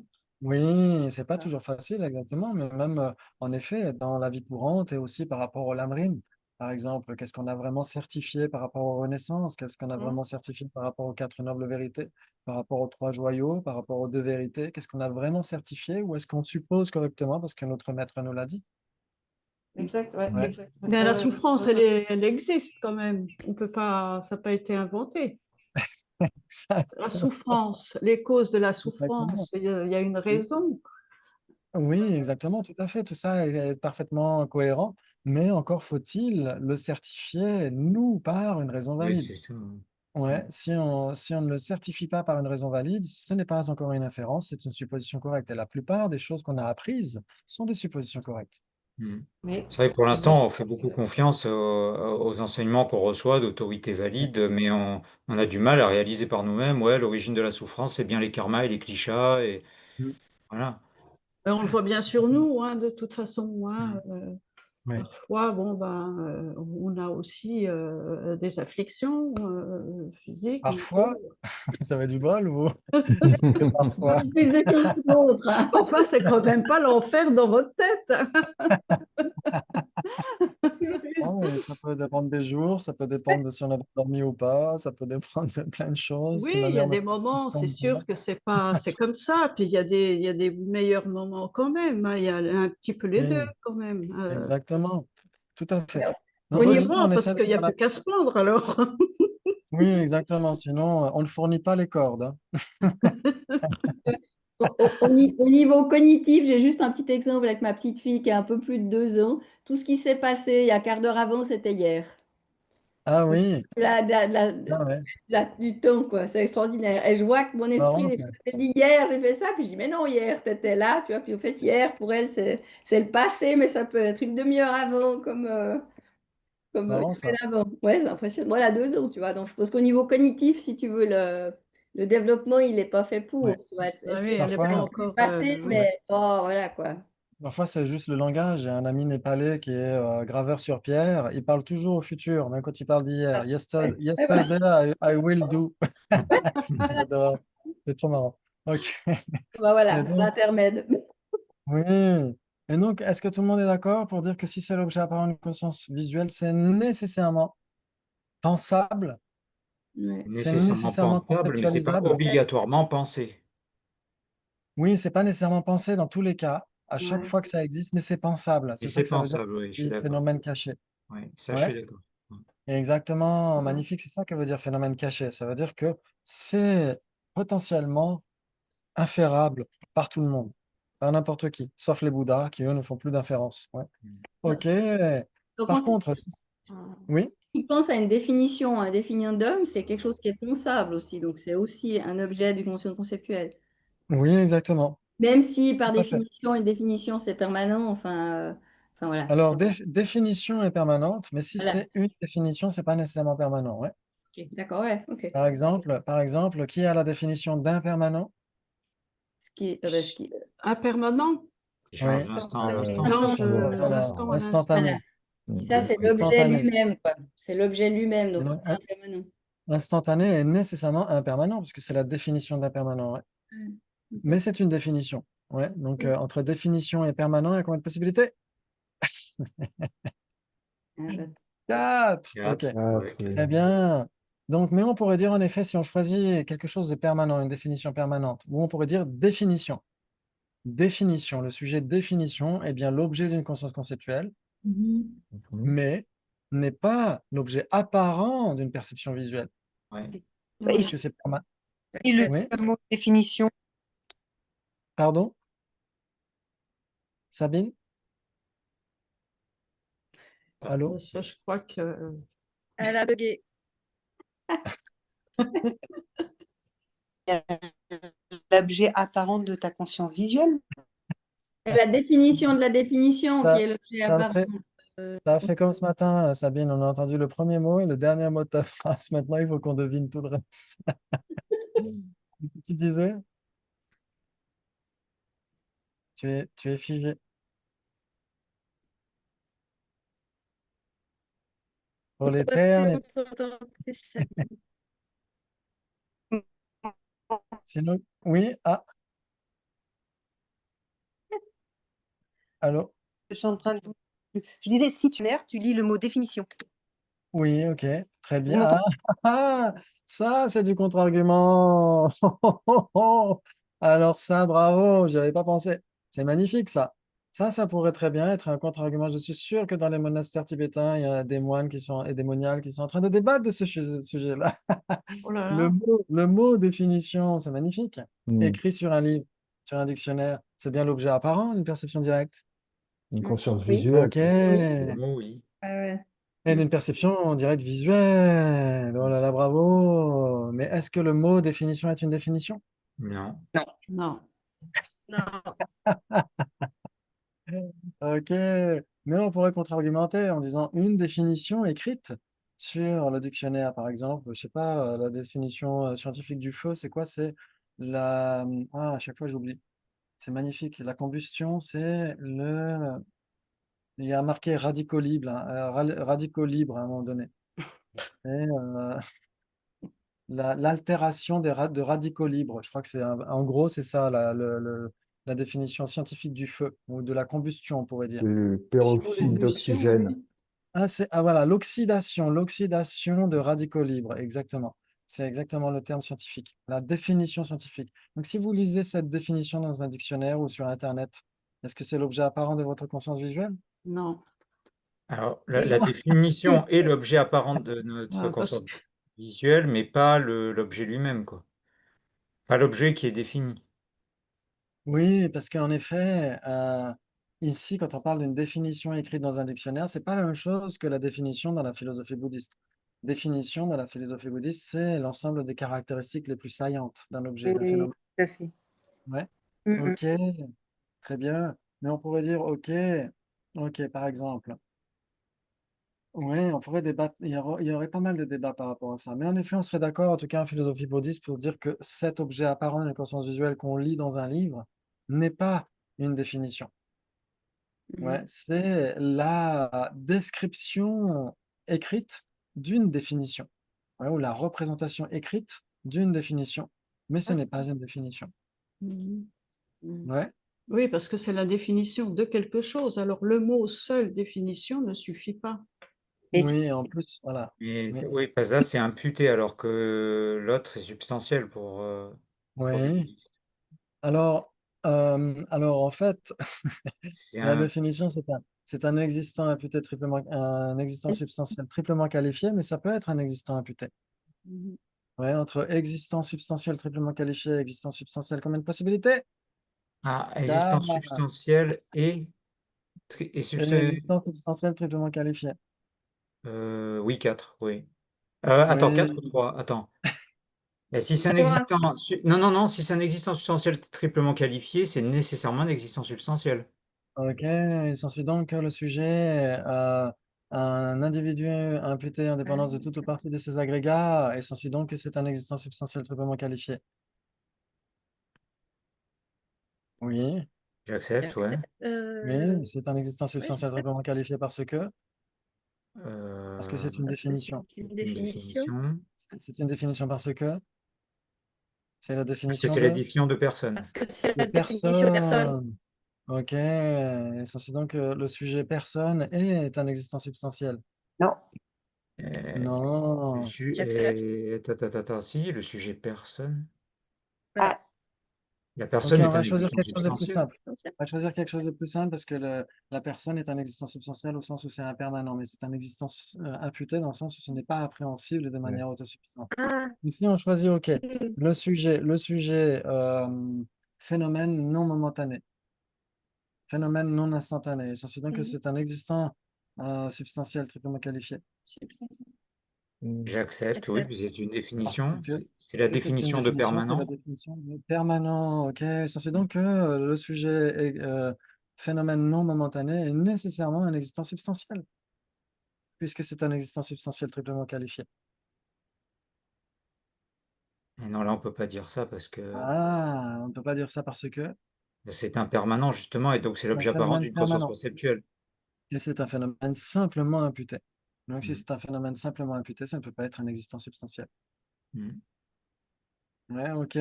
Oui, c'est pas Ouais. toujours facile exactement, mais même en effet, dans la vie courante et aussi par rapport au lamrim, par exemple, qu'est-ce qu'on a vraiment certifié par rapport aux renaissances, qu'est-ce qu'on a Mhm. vraiment certifié par rapport aux 4 nobles vérités, par rapport aux 3 joyaux, par rapport aux 2 vérités, qu'est-ce qu'on a vraiment certifié ou est-ce qu'on suppose correctement parce que notre maître nous l'a dit? Exact, ouais, Ouais, exact. Mais la souffrance, Mhm. elle existe quand même. On peut pas, ça n'a pas été inventé. La exactement. souffrance, les causes de la Exactement. souffrance, il y a une raison. Oui, exactement, tout à fait. Tout ça est parfaitement cohérent, mais encore faut-il le certifier, nous, par une raison Oui, valide. c'est ça. Ouais, si on ne le certifie pas par une raison valide, ce n'est pas encore une inférence, c'est une supposition correcte. Et la plupart des choses qu'on a apprises sont des suppositions correctes. Mm. Mais, C'est vrai que pour mais, l'instant, on fait beaucoup confiance aux enseignements qu'on reçoit d'autorités valides, mais on a du mal à réaliser par nous-mêmes, ouais, l'origine de la souffrance, c'est bien les karmas et les klishas, et Mm. voilà. On le voit bien sur nous, hein, de toute façon, hein. Mm. Oui. Parfois, bon, on a aussi des afflictions physiques, Parfois, mentales. ça va du bol ou c'est que parfois? Plus de choses que d'autres, hein. Enfin, c'est quand même pas l'enfer dans votre tête. Oh, et ça peut dépendre des jours, ça peut dépendre de si on a dormi ou pas, ça peut dépendre de plein de choses, Oui, si ma il y a mère me des fait une moments, c'est question ou sûr que c'est comme ça. Puis il y a des meilleurs moments quand même, hein. Il y a un petit peu les deux Oui, quand même. exactement, tout à fait. Heureusement, Heureusement, on essaie parce qu'il n'y a voilà. plus qu'à se plaindre alors. Oui, exactement, sinon on ne fournit pas les cordes, hein. Au niveau cognitif, j'ai juste un petit exemple avec ma petite fille qui a un peu plus de 2 ans. Tout ce qui s'est passé il y a quart d'heure avant, c'était hier. Ah oui, La- la- la- ah ouais, du temps, quoi. C'est extraordinaire. Et je vois que mon esprit, marrant des ça. fois, elle dit hier, j'ai fait ça. Puis je dis, mais non, hier, tu étais là. Tu vois. Puis en fait, hier, pour elle, c'est le passé, mais ça peut être une demi-heure avant, comme Marrant une semaine ça. avant. Ouais, c'est impressionnant. Voilà, 2 ans, tu vois. Donc je pense qu'au niveau cognitif, si tu veux, Le développement, il n'est pas fait pour. Ouais. Tu vois. Ah oui, C'est elle n'est Parfois, pas du encore. passé, mais pas, voilà quoi. Parfois, c'est juste le langage. J'ai un ami népalais qui est graveur sur pierre. Il parle toujours au futur, même quand il parle d'hier. Ouais. Yesterday, I will do. Ouais, voilà. J'adore. C'est trop marrant. Ok. Bah, voilà, Et donc, l'intermède. oui. Et donc, est-ce que tout le monde est d'accord pour dire que si c'est l'objet apparent d'une conscience visuelle, c'est nécessairement pensable, Ouais. c'est Nécessairement nécessairement pensable, mais c'est pas conceptualisable? obligatoirement pensé. Oui, c'est pas nécessairement pensé dans tous les cas, à chaque Ouais. fois que ça existe, mais c'est pensable. Mais C'est ça c'est que ça veut dire, pensable, oui, je suis le d'accord. phénomène caché. Oui, ça, je Ouais. suis d'accord. Exactement, Ouais. magnifique, c'est ça que veut dire phénomène caché. Ça veut dire que c'est potentiellement inférable par tout le monde, par n'importe qui, sauf les Bouddhas qui, eux, ne font plus d'inférence. Ouais. Ok. Donc, Par quand contre, oui, tu penses à une définition, un définir d'homme, c'est quelque chose qui est pensable aussi. Donc, c'est aussi un objet du conscient conceptuel. oui, exactement. Même si, par Tout à fait. définition, une définition, c'est permanent. Enfin voilà. Alors, définition est permanente, mais si Voilà. c'est une définition, c'est pas nécessairement permanent. Ouais. Ok, d'accord, ouais, ok. Par exemple, qui a la définition d'impermanent? Ce qui... Impermanent. Il Oui, change d'instant en instant. Non, Change voilà, d'instant en instant. voilà. instantané. Et ça, c'est l'objet Instantané. lui-même, quoi. C'est l'objet lui-même, Et donc donc, c'est impermanent. instantané est nécessairement impermanent, puisque c'est la définition d'impermanent. Ouais. Mais c'est une définition. Ouais. Donc, entre définition et permanent, il y a combien de possibilités? Ah, bah, 4. Ok. Quatre, Ah, ouais, oui. Très bien. Donc, mais on pourrait dire en effet, si on choisit quelque chose de permanent, une définition permanente, ou on pourrait dire définition. Définition, le sujet définition est bien l'objet d'une conscience conceptuelle, mhm. mais n'est pas l'objet apparent d'une perception visuelle, ouais. Et puisque c'est permanent. le Oui, mot définition, pardon, Sabine? Allô? Ça, je crois que. Elle a bugué. l'objet apparent de ta conscience visuelle. Et la définition de la définition, qui Ça, est l'objet ça a apparent. fait, ça a fait comme ce matin, Sabine, on a entendu le premier mot et le dernier mot de ta phrase. Maintenant, il faut qu'on devine tout le reste. Tu disais? Tu es figé. Pour l'éternité. Sinon, oui, allô? Je suis en train de... Je disais, si tu lis le mot définition. Oui, ok, très Vous bien. m'entendez? Ça, c'est du contre-argument. Alors ça, bravo, j'y avais pas pensé. C'est magnifique, ça. Ça pourrait très bien être un contre-argument. Je suis sûr que dans les monastères tibétains, il y a des moines et des moniales qui sont en train de débattre de ce sujet-là. Oh là Le là. mot définition, c'est magnifique. Mm. Écrit sur un livre, sur un dictionnaire, c'est bien l'objet apparent d'une perception directe. Une conscience Oui. visuelle. Ok. Le mot, oui. Ouais. Et d'une perception en direct visuelle. Oh là là, bravo. Mais est-ce que le mot définition est une définition? Non. Non. Non. Ok. Mais on pourrait contre-argumenter en disant une définition écrite sur le dictionnaire, par exemple. Je sais pas, la définition scientifique du feu, c'est quoi? C'est la... Ah, à chaque fois, j'oublie. C'est magnifique. La combustion, c'est le... Il y a marqué radicaux libres, hein, radicaux libres à un moment donné. Et, l'altération de radicaux libres. Je crois que en gros, c'est ça la définition scientifique du feu ou de la combustion, on pourrait dire. Le Si vous peroxyde lisez- d'oxygène. voilà, l'oxydation de radicaux libres, exactement. C'est exactement le terme scientifique, la définition scientifique. Donc, si vous lisez cette définition dans un dictionnaire ou sur Internet, est-ce que c'est l'objet apparent de votre conscience visuelle? Non. Alors, Oui. la définition est l'objet apparent de notre Ah, parce conscience visuelle, mais pas l'objet lui-même, quoi. Pas l'objet qui est défini. Oui, parce qu'en effet, ici, quand on parle d'une définition écrite dans un dictionnaire, c'est pas la même chose que la définition dans la philosophie bouddhiste. Définition dans la philosophie bouddhiste, c'est l'ensemble des caractéristiques les plus saillantes d'un objet, d'un Oui, phénomène. tout à fait. Ouais. Mm, Ok, très bien. Mais on pourrait dire, ok, par exemple, Ouais, on pourrait débattre, il y aurait pas mal de débats par rapport à ça. Mais en effet, on serait d'accord, en tout cas en philosophie bouddhiste, pour dire que cet objet apparent de la conscience visuelle qu'on lit dans un livre n'est pas une définition. Ouais, c'est la description écrite d'une définition, ouais, ou la représentation écrite d'une définition, mais ce n'est pas une définition. Ouais, Oui, parce que c'est la définition de quelque chose. Alors le mot seule définition ne suffit pas. Et oui, et en plus, voilà. Mais Oui, oui, parce que là, c'est imputé, alors que l'autre est substantiel pour le oui. bouddhiste. Alors en fait, C'est la un. définition, c'est un existant imputé triplement, un existant substantiel triplement qualifié, mais ça peut être un existant imputé. Ouais, entre existant substantiel triplement qualifié et existant substantiel, combien de possibilités? Ah, existence Quatre. substantielle et Et l'existant substantiel triplement qualifié. oui, 4, oui. Attends, 4 ou Oui, 3? Attends. Et si c'est un Trois. existant. Non, non, non, si c'est un existant substantiel triplement qualifié, c'est nécessairement un existant substantiel. ok. Il s'ensuit donc que le sujet, un individu imputé en dépendance de toute ou partie de ses agrégats, il s'ensuit donc que c'est un existant substantiel triplement qualifié. Oui, J'accepte, ouais. oui, c'est un existant Oui, substantiel triplement qualifié parce que c'est une parce que c'est définition. une Une définition. définition. C'est une définition parce que c'est la Parce que définition c'est la définition de personne. Parce que c'est de la définition de personne. personne. Ok, il s'ensuit donc que le sujet personne est un existant substantiel. non, Le Non. J'accepte. attends, si, le sujet personne. ah, La Ok, personne on est va un choisir existant quelque chose de plus substantiel. simple. On va choisir quelque chose de plus simple parce que la personne est un existant substantiel au sens où c'est impermanent, mais c'est un existence imputé dans le sens où ce n'est pas appréhensible de Ouais. manière autosuffisante. Ah, Ici, on choisit, ok, hmm. le sujet phénomène non momentané, phénomène non instantané. Il s'ensuit donc que c'est un existant substantiel triplement qualifié. J'accepte, oui, J'accepte. c'est une Parce définition. que, C'est parce la que c'est une définition de définition, c'est la permanent. définition de permanent. Ok, ça fait donc que le sujet est, phénomène non momentané est nécessairement un existant substantiel, puisque c'est un existant substantiel triplement qualifié. Et non, là, on peut pas dire ça parce que Ah, on ne peut pas dire ça parce que c'est impermanent, justement, et donc c'est c'est un l'objet apparent phénomène d'une conscience permanent conceptuelle. et c'est un phénomène simplement imputé. Donc, si Mm. c'est un phénomène simplement imputé, ça ne peut pas être un existant substantiel. Mm. Ouais, ok.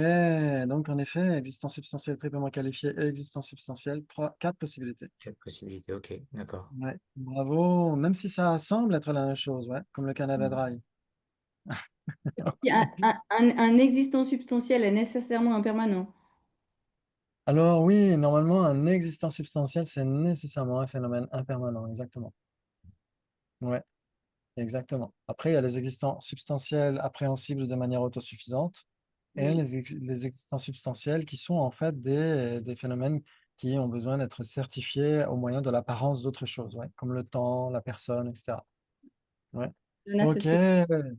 Donc, en effet, existant substantiel triplement qualifié et existant substantiel, quatre possibilités. 4 possibilités, ok, d'accord. Ouais, bravo. Même si ça semble être la même chose, ouais, comme le Canada Dry. Si un existant substantiel est nécessairement impermanent. Alors oui, normalement, un existant substantiel, c'est nécessairement un phénomène impermanent, exactement. Ouais, exactement. Après, il y a les existants substantiels appréhensibles de manière autosuffisante et Oui. les existants substantiels qui sont en fait des phénomènes qui ont besoin d'être certifiés au moyen de l'apparence d'autres choses, ouais, comme le temps, la personne, etc. Ouais. Jonas Ok, aussi.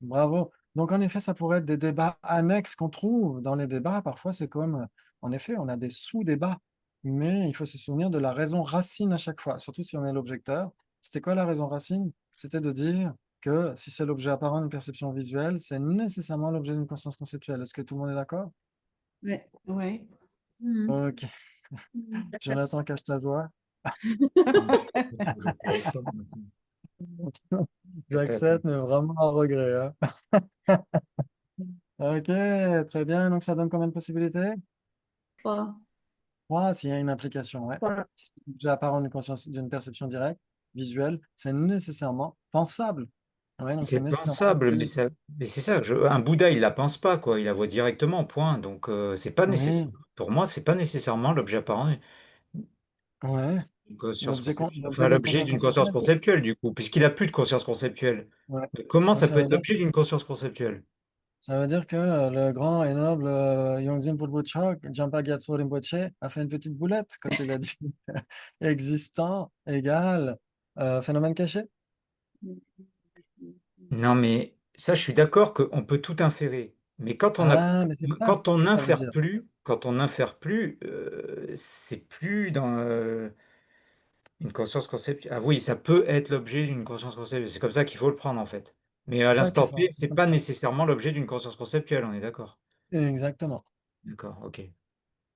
bravo. Donc, en effet, ça pourrait être des débats annexes qu'on trouve dans les débats. Parfois, c'est comme, en effet, on a des sous-débats, mais il faut se souvenir de la raison racine à chaque fois, surtout si on est l'objecteur. C'était quoi la raison racine? C'était de dire que si c'est l'objet apparent d'une perception visuelle, c'est nécessairement l'objet d'une conscience conceptuelle. Est-ce que tout le monde est d'accord? Ouais. Oui. Ok. J'accepte. Jonathan, cache ta joie. Toujours pas au top, maintenant. J'accepte, mais vraiment à regret, hein. Ok, très bien. Donc, ça donne combien de possibilités? Trois. Trois, s'il y a une implication, ouais. Voilà. Si c'est l'objet apparent d'une conscience, d'une perception directe, visuelle, c'est nécessairement pensable. Ouais, donc c'est C'est nécessairement pensable, l'objet mais d'une- mais c'est ça. Un Bouddha, il la pense pas, quoi. Il la voit directement, point. Donc, c'est pas nécessaire. Oui, Pour moi, c'est pas nécessairement l'objet apparent ouais. d'une conscience L'objet conceptuelle. l'objet Enfin, d'une l'objet conscience d'une conscience conceptuelle. conceptuelle, du coup, puisqu'il a plus de conscience conceptuelle. Ouais. Mais comment Donc ça peut être l'objet que d'une conscience conceptuelle? ça veut dire que le grand et noble Yongzin Pulbuchok, Jampa Gyatso Rinpoche, a fait une petite boulette quand il a dit existant égale phénomène caché. Non, mais ça, je suis d'accord qu'on peut tout inférer. Mais Ah, mais c'est ça quand on que ça veut n'infère dire. plus, c'est plus dans. Une conscience conceptuelle. Ah oui, ça peut être l'objet d'une conscience conceptuelle. C'est comme ça qu'il faut le prendre en fait. Mais C'est à ça qu'il l'instant faut. T, C'est c'est comme pas ça. nécessairement l'objet d'une conscience conceptuelle, on est d'accord. Exactement. D'accord, ok.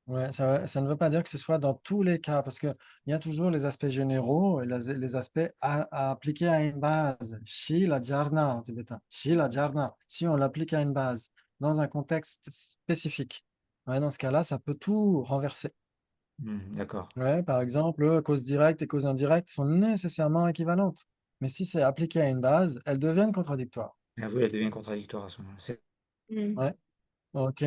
Ouais, ça ne veut pas dire que ce soit dans tous les cas, parce qu'il y a toujours les aspects généraux et les aspects à appliquer à une base. Shi la dhyarna en tibétain. Shi la dhyarna. Si on l'applique à une base, dans un contexte spécifique, ouais, dans ce cas-là, ça peut tout renverser. D'accord. Ouais, par exemple, cause directe et cause indirecte sont nécessairement équivalentes. Mais si c'est appliqué à une base, elles deviennent contradictoires. Ah oui, elle devient contradictoire à ce moment-là. Ouais, ok,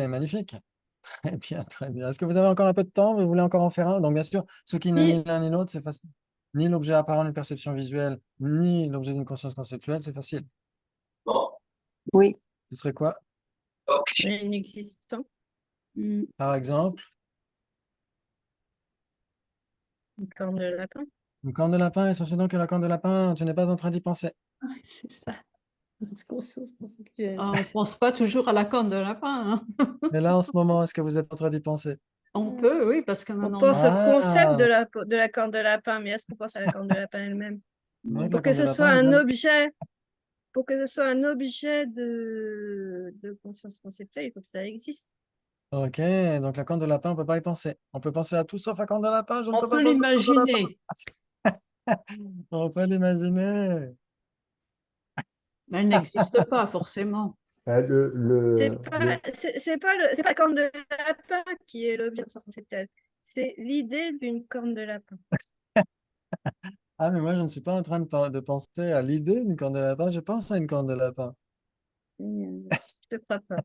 magnifique. Très bien, très bien. Est-ce que vous avez encore un peu de temps? Vous voulez encore en faire un? Donc, bien sûr, ce qui n'est Si. ni l'un ni l'autre, c'est facile. Ni l'objet apparent d'une perception visuelle, ni l'objet d'une conscience conceptuelle, c'est facile. Oui. Ce serait quoi, Inexistant. par exemple? Une corne de lapin. Une corne de lapin, et ceci donc que la corne de lapin, tu n'es pas en train d'y penser. Ouais, c'est ça. Conscience conceptuelle. Ah, on ne pense pas toujours à la corne de lapin, hein. Et là, en ce moment, est-ce que vous êtes en train d'y penser? On peut, oui, parce que On maintenant, pense au concept Ah, de la corne de lapin, mais est-ce qu'on pense à la corne de lapin elle-même? donc la Pour que corne de ce soit lapin est un bien. objet, pour que ce soit un objet de conscience conceptuelle, il faut que ça existe. Ok, donc la corne de lapin, on ne peut pas y penser. On peut penser à tout sauf la corne de lapin, je ne on peux pas peut penser à la corne de lapin. l'imaginer, On peut l'imaginer. mais elle n'existe pas forcément. Euh, C'est pas la corne de lapin qui est l'objet de conscience conceptuelle. C'est l'idée d'une corne de lapin. Ah, mais moi, je ne suis pas en train de penser à l'idée d'une corne de lapin, je pense à une corne de lapin. Je ne crois pas.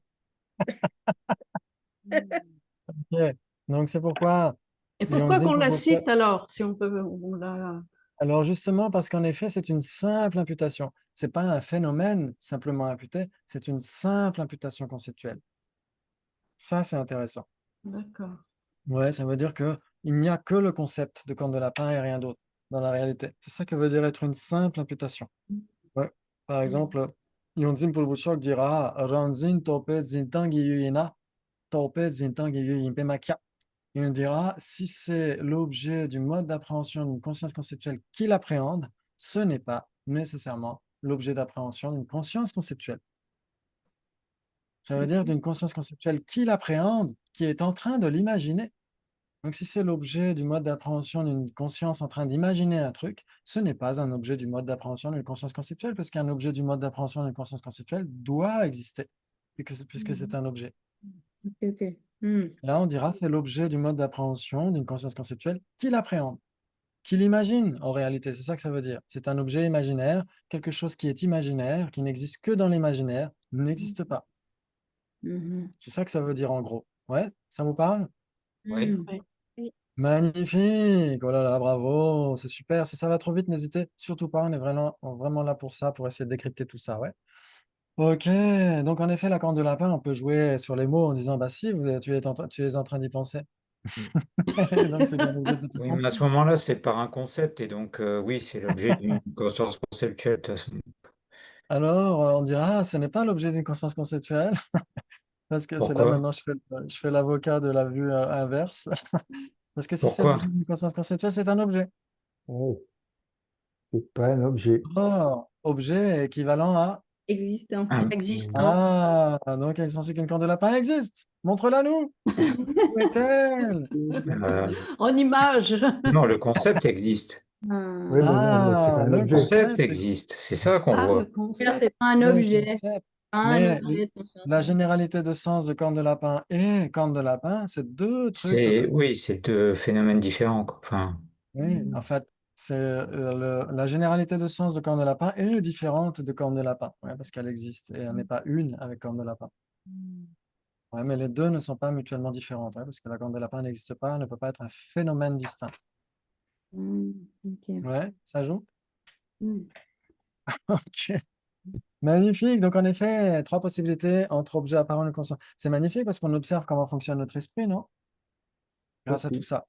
Ok. Donc, c'est pourquoi Et pourquoi Yonzin qu'on la Pompopo- cite alors, si on peut, on la... Alors, justement, parce qu'en effet, c'est une simple imputation. Ce n'est pas un phénomène simplement imputé, c'est une simple imputation conceptuelle. Ça, c'est intéressant. D'accord. Ouais, ça veut dire que il n'y a que le concept de corne de lapin et rien d'autre dans la réalité. C'est ça que veut dire être une simple imputation. Ouais. Par exemple, Yonzin Pulbuchok dira Ranzin Topet Zintang Yuyina, Topet Zintang Yuyimpe Makia. Il dira si c'est l'objet du mode d'appréhension d'une conscience conceptuelle qui l'appréhende, ce n'est pas nécessairement l'objet d'appréhension d'une conscience conceptuelle. Ça veut dire d'une conscience conceptuelle qui l'appréhende, qui est en train de l'imaginer. Donc, si c'est l'objet du mode d'appréhension d'une conscience en train d'imaginer un truc, ce n'est pas un objet du mode d'appréhension d'une conscience conceptuelle, parce qu'un objet du mode d'appréhension d'une conscience conceptuelle doit exister, puisque c'est un objet. Ok. Là, on dira c'est l'objet du mode d'appréhension d'une conscience conceptuelle qui l'appréhende, qui l'imagine en réalité. C'est ça que ça veut dire. C'est un objet imaginaire, quelque chose qui est imaginaire, qui n'existe que dans l'imaginaire, n'existe pas. C'est ça que ça veut dire en gros. Ouais, ça vous parle? Oui. Magnifique! Oh là là, bravo! C'est super. Si ça va trop vite, n'hésitez surtout pas. On est vraiment là pour ça, pour essayer de décrypter tout ça. Ouais. Ok. Donc, en effet, la corne de lapin, on peut jouer sur les mots en disant bah si, tu es en train d'y penser. Donc, c'est bien obligé de te Oui, mais à tromper. ce moment-là, c'est par un concept, et donc oui, c'est l'objet d'une conscience conceptuelle. De toute façon. Alors, on dira ah, ce n'est pas l'objet d'une conscience conceptuelle, parce que c'est là Pourquoi? maintenant, je fais l'avocat de la vue inverse. Parce que si c'est Pourquoi? l'objet d'une conscience conceptuelle, c'est un objet. Oh, c'est pas un objet. Or, objet est équivalent à Existant. Ah, Existant. ah, donc elle s'ensuit qu'une corne de lapin existe. Montre-la nous. Où est-elle? En image. non, le concept existe. Oui, mais non, mais c'est pas Ah, un le Le objet. concept concept. existe. C'est ça qu'on Ah, le voit. Là, concept. c'est pas un Le objet, concept. pas un Mais objet de conscience. la généralité de sens de corne de lapin et corne de lapin, c'est deux trucs totalement. Oui, c'est deux phénomènes différents, quoi. Enfin, Oui, en fait, c'est la généralité de sens de corne de lapin est différente de corne de lapin, ouais, parce qu'elle existe et elle n'est pas une avec corne de lapin. Ouais, mais les deux ne sont pas mutuellement différentes, ouais, parce que la corne de lapin n'existe pas, elle ne peut pas être un phénomène distinct. Ok. Ouais, ça joue? Ok. Magnifique. Donc, en effet, trois possibilités entre objet apparent et conscient. C'est magnifique parce qu'on observe comment fonctionne notre esprit, non? Grâce à tout ça.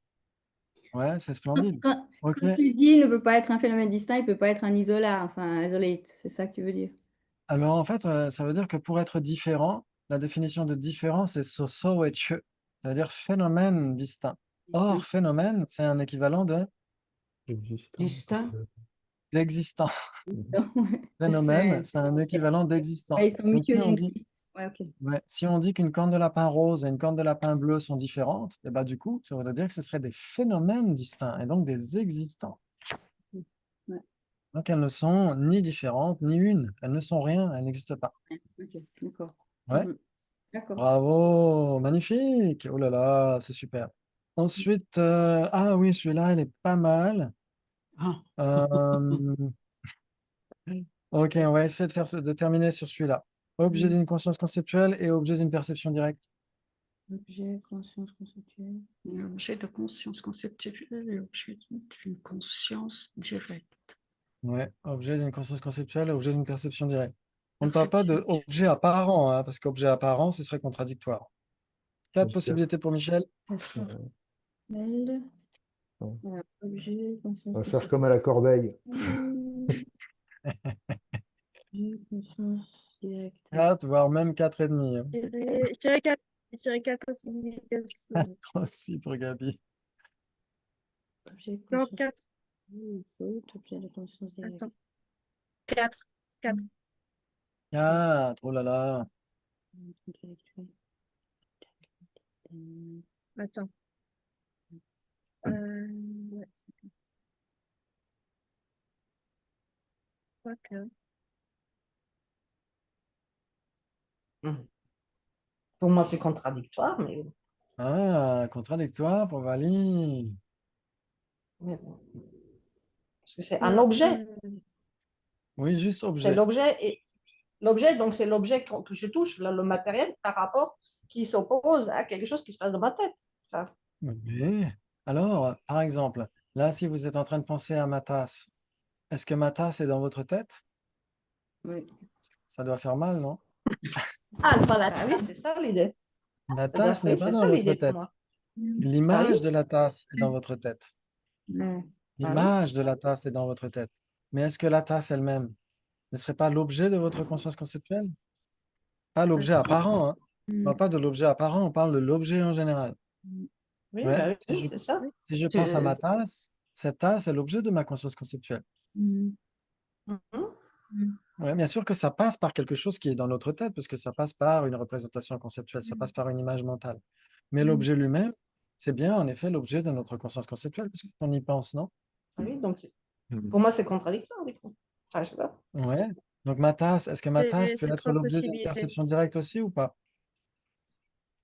Ouais, c'est splendide. Ok. Quand tu dis ne peut pas être un phénomène distinct, il peut pas être un isolat, enfin isolate, c'est ça que tu veux dire. Alors, en fait, ça veut dire que pour être différent, la définition de différent, c'est so et che. Ça veut dire phénomène distinct. Or, phénomène, c'est un équivalent de Existant. Distinct. D'existant. Ouais. Phénomène, C'est- c'est un équivalent d'existant. Ouais, ils sont Donc, si on dit, mutualisés. Ouais, ok. ouais, si on dit qu'une corne de lapin rose et une corne de lapin bleu sont différentes, et bah, du coup, ça voudrait dire que ce seraient des phénomènes distincts et donc des existants. Ouais. Donc, elles ne sont ni différentes, ni une. Elles ne sont rien, elles n'existent pas. Ok, d'accord. Ouais, Mhm. D'accord. bravo, magnifique. Oh là là, c'est super. Ensuite, ah oui, celui-là, il est pas mal. Ah. Euh, ok, on va essayer de terminer sur celui-là. Objet Mhm. d'une conscience conceptuelle et objet d'une perception directe. Objet, conscience conceptuelle. Et objet de conscience conceptuelle et objet d'une conscience directe. Ouais, objet d'une conscience conceptuelle et objet d'une perception directe. On ne parle pas Perception. d'objet apparent, hein, parce qu'objet apparent, ce serait contradictoire. Quatre Donc, possibilités pour Michel. Belle. bon. Voilà, objet, conscience On va faire comme à la corbeille. conceptuelle. Objet, conscience directe. 4, voire même 4,5. Hein. Je dirais quatre possibilités aussi. 4 aussi pour Gabi. Objet, Non, conscience quatre. directe. Objet de conscience directe. Attends. Quatre. Quatre. 4, oh là là. Intellectuel. Attends. Ouais, c'est quoi que... Pour moi, c'est contradictoire, mais Ah, contradictoire pour Vali. mais bon. Parce que c'est un objet. Oui, juste C'est objet. l'objet et l'objet, donc c'est l'objet que je touche, le matériel, par rapport qui s'oppose à quelque chose qui se passe dans ma tête. Ça, Oui. Alors, par exemple, là, si vous êtes en train de penser à ma tasse, est-ce que ma tasse est dans votre tête? Oui. Ça doit faire mal, non? Ah, pas la ah oui, c'est ça l'idée. La tasse n'est Oui, pas c'est dans ça votre l'idée pour tête. moi. L'image oui de la tasse est dans votre tête. Ouais. L'image de la tasse est dans votre tête. Mais est-ce que la tasse elle-même ne serait pas l'objet de votre conscience conceptuelle? Pas l'objet apparent, hein. On parle pas de l'objet apparent, on parle de l'objet en général. Oui, Ouais. bah Si oui, je, c'est ça. si je pense à ma tasse, cette tasse est l'objet de ma conscience conceptuelle. Mhm. Ouais, bien sûr que ça passe par quelque chose qui est dans notre tête, parce que ça passe par une représentation conceptuelle, ça passe par une image mentale. Mais l'objet lui-même, c'est bien en effet l'objet de notre conscience conceptuelle, parce qu'on y pense, non? Ah oui, donc pour moi, c'est contradictoire, du coup. Enfin, je sais pas. Ouais. Donc ma tasse, est-ce que ma tasse peut C'est être trois l'objet d'une possibilités. perception directe aussi ou pas?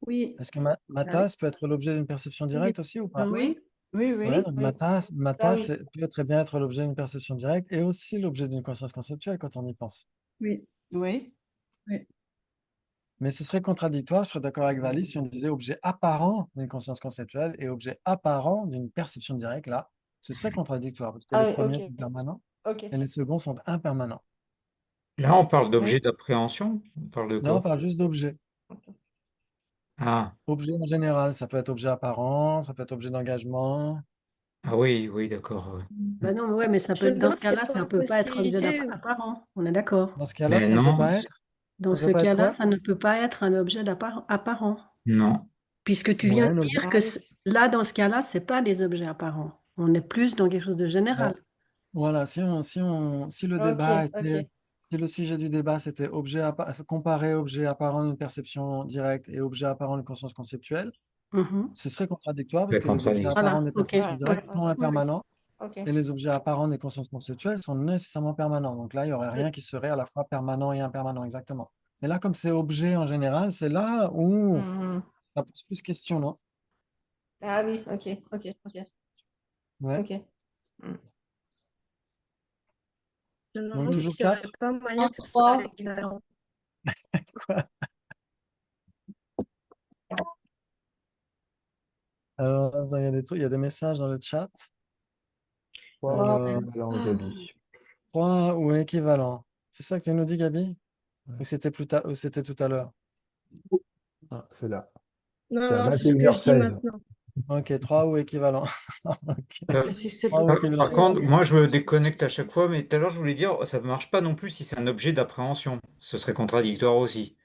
Oui. Est-ce que ma oui. tasse peut être l'objet d'une perception directe aussi ou pas? Oui, oui, oui. Ouais, donc Oui. ma Ça, tasse oui. peut très bien être l'objet d'une perception directe et aussi l'objet d'une conscience conceptuelle quand on y pense. Oui. Oui. Oui. Mais ce serait contradictoire, je serais d'accord avec Valie, si on disait objet apparent d'une conscience conceptuelle et objet apparent d'une perception directe, là, ce serait contradictoire, parce que Ah les oui, premiers ok. sont permanents Ok. et les seconds sont impermanents. Là, on parle d'objet Oui. d'appréhension. On parle de Là, on quoi? parle juste d'objet. Ah, Objet en général, ça peut être objet apparent, ça peut être objet d'engagement. ah oui, oui, d'accord. Ouais. Ben non, ouais, mais ça Je peut me être, dans demande ce si c'est cas-là, ça trois ne peut pas être objet possibilités. apparent. On est d'accord. Dans ce cas-là, Mais ça ne peut non, pas être. Dans Ça ce peut pas être cas-là, quoi? ça ne peut pas être un objet apparent. non. Puisque tu viens Ouais, de l'objet. dire Ah que oui. là, dans ce cas-là, ce n'est pas des objets apparents. On est plus dans quelque chose de général. Voilà, si le Ok, débat ok. était, si le sujet du débat c'était comparer objet apparent d'une perception directe et objet apparent d'une conscience conceptuelle, Mhm. ce serait contradictoire parce C'est que les objets contradictoire. apparents Voilà, des ok. perceptions Ouais, directes ouais, sont ouais. impermanents Ok. et les objets apparents des consciences conceptuelles sont nécessairement permanents. Donc là, il n'y aurait rien qui serait à la fois permanent et impermanent, exactement. Mais là, comme c'est objet en général, c'est là où Mhm. ça pose plus question, non? Ah oui, ok, ok, ok, Ouais. ok. Mm. Je me Donc demande toujours s'il n'y aurait 4. pas moyen que ce soit 3. équivalent. Quoi? Alors, attends, il y a des trucs, il y a des messages dans le chat. Trois équivalents, Gabi. 3 ou équivalent. C'est ça que tu nous dis, Gabi? Ouais. Ou c'était plus tard, ou c'était tout à l'heure? Ah, c'est là. Non, C'est à non, c'est ce que je dis 21h16. maintenant. Ok, 3 ou équivalent. Ok. Si c'est Trois ou Par équivalent. contre, moi, je me déconnecte à chaque fois, mais tout à l'heure, je voulais dire, ça ne marche pas non plus si c'est un objet d'appréhension. Ce serait contradictoire aussi.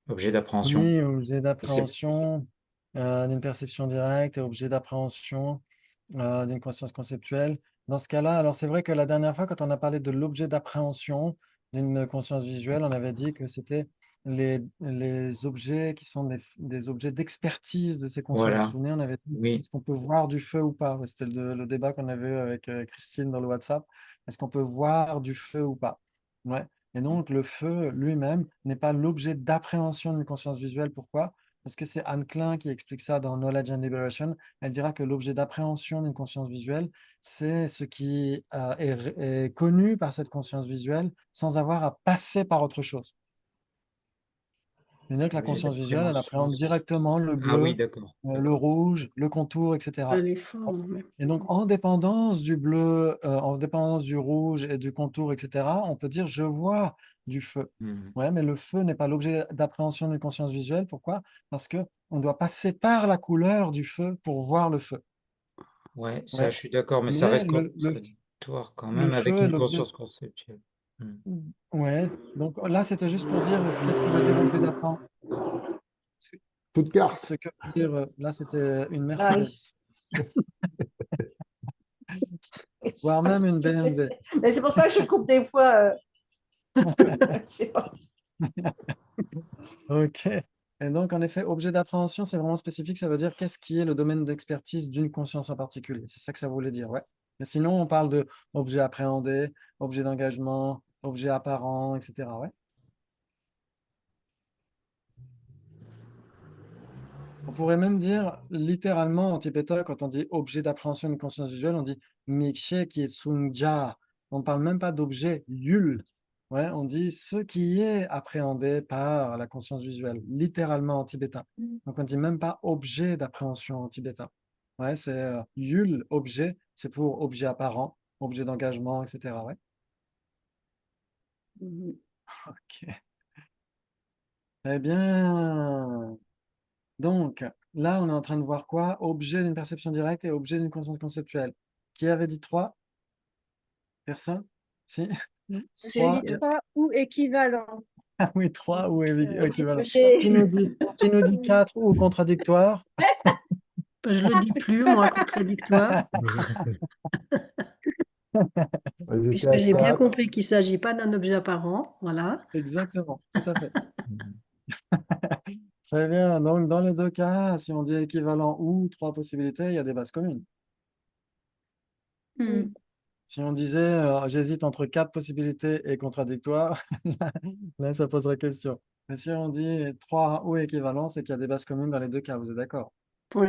Objet d'appréhension. Oui, objet C'est- d'appréhension d'une perception directe et objet d'appréhension d'une conscience conceptuelle. Dans ce cas-là, alors c'est vrai que la dernière fois, quand on a parlé de l'objet d'appréhension d'une conscience visuelle, on avait dit que c'était les objets qui sont des objets d'expertise de ces consciences. Vous vous Voilà, souvenez, on avait dit, oui. est-ce qu'on peut voir du feu ou pas? Ouais, c'était le débat qu'on avait eu avec Christine dans le WhatsApp. Est-ce qu'on peut voir du feu ou pas? Ouais. Et donc, le feu lui-même n'est pas l'objet d'appréhension d'une conscience visuelle. Pourquoi? Parce que c'est Anne Klein qui explique ça dans Knowledge and Liberation. Elle dira que l'objet d'appréhension d'une conscience visuelle, c'est ce qui est connu par cette conscience visuelle sans avoir à passer par autre chose. C'est-à-dire que la Objet conscience visuelle, elle appréhende d'appréhension. directement le Ah oui, bleu, d'accord. le rouge, le contour, etc. Les formes, mais- Et donc, en dépendance du bleu, en dépendance du rouge et du contour, etc., on peut dire je vois du feu. Mhm. Ouais, mais le feu n'est pas l'objet d'appréhension d'une conscience visuelle. Pourquoi? Parce que on doit passer par la couleur du feu pour voir le feu. Ouais, ça, Ouais. je suis d'accord, mais ça Mais reste contradictoire quand le même avec feu est une l'objet. conscience conceptuelle. Ouais. Donc là, c'était juste pour dire qu'est-ce que veut dire objet d'appréhension. Stuttgart. Ce que veut dire, là, c'était une Ah Mercedes, oui. voire même une BMW. Mais c'est pour ça que je coupe des fois. Je sais pas. Ok. Et donc, en effet, objet d'appréhension, c'est vraiment spécifique. Ça veut dire qu'est-ce qui est le domaine d'expertise d'une conscience en particulier. C'est ça que ça voulait dire, ouais. Mais sinon, on parle de objet appréhendé, objet d'engagement, objet apparent, etc. Ouais. On pourrait même dire littéralement en tibétain, quand on dit objet d'appréhension d'une conscience visuelle, on dit mikshe qui est sungja. On ne parle même pas d'objet yul. Ouais, on dit ce qui est appréhendé par la conscience visuelle, littéralement en tibétain. Donc on ne dit même pas objet d'appréhension en tibétain. Ouais, c'est yul, objet, c'est pour objet apparent, objet d'engagement, etc. Ouais. Mhm. Ok. Eh bien, donc, là, on est en train de voir quoi? Objet d'une perception directe et objet d'une conscience conceptuelle. Qui avait dit 3? Personne? Si? J'ai Trois. dit 3 ou équivalent. Ah oui, 3 ou équivalent. J'ai- Qui nous dit 4 ou contradictoire? Je le dis plus, moi, contradictoire, J'étais puisque à j'ai bien 4. compris qu'il ne s'agit pas d'un objet apparent. Voilà. Exactement, tout à fait. Très bien. Donc, dans les deux cas, si on dit équivalent ou 3 possibilités, il y a des bases communes. Hmm. Si on disait j'hésite entre 4 possibilités et contradictoire, là, ça poserait question. Mais si on dit 3 ou équivalent, c'est qu'il y a des bases communes dans les deux cas. Vous êtes d'accord? Oui.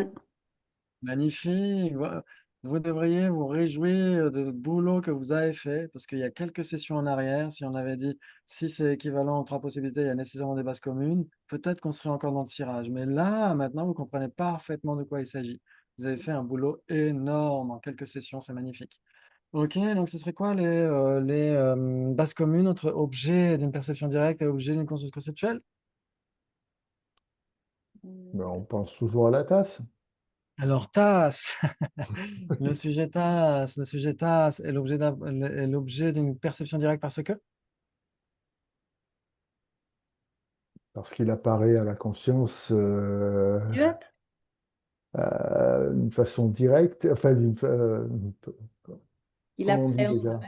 Magnifique. Vous devriez vous réjouir du boulot que vous avez fait, parce qu'il y a quelques sessions en arrière, si on avait dit si c'est équivalent aux 3 possibilités, il y a nécessairement des bases communes, peut-être qu'on serait encore dans le tirage. Mais là, maintenant, vous comprenez parfaitement de quoi il s'agit. Vous avez fait un boulot énorme en quelques sessions, c'est magnifique. Ok, donc ce serait quoi les bases communes entre objet d'une perception directe et objet d'une conscience conceptuelle? Ben, on pense toujours à la tasse. Alors, tasse, le sujet tasse est l'objet d'une perception directe parce que? Parce qu'il apparaît à la conscience Duel? d'une façon directe, enfin, Il comment on dit appréhende. déjà?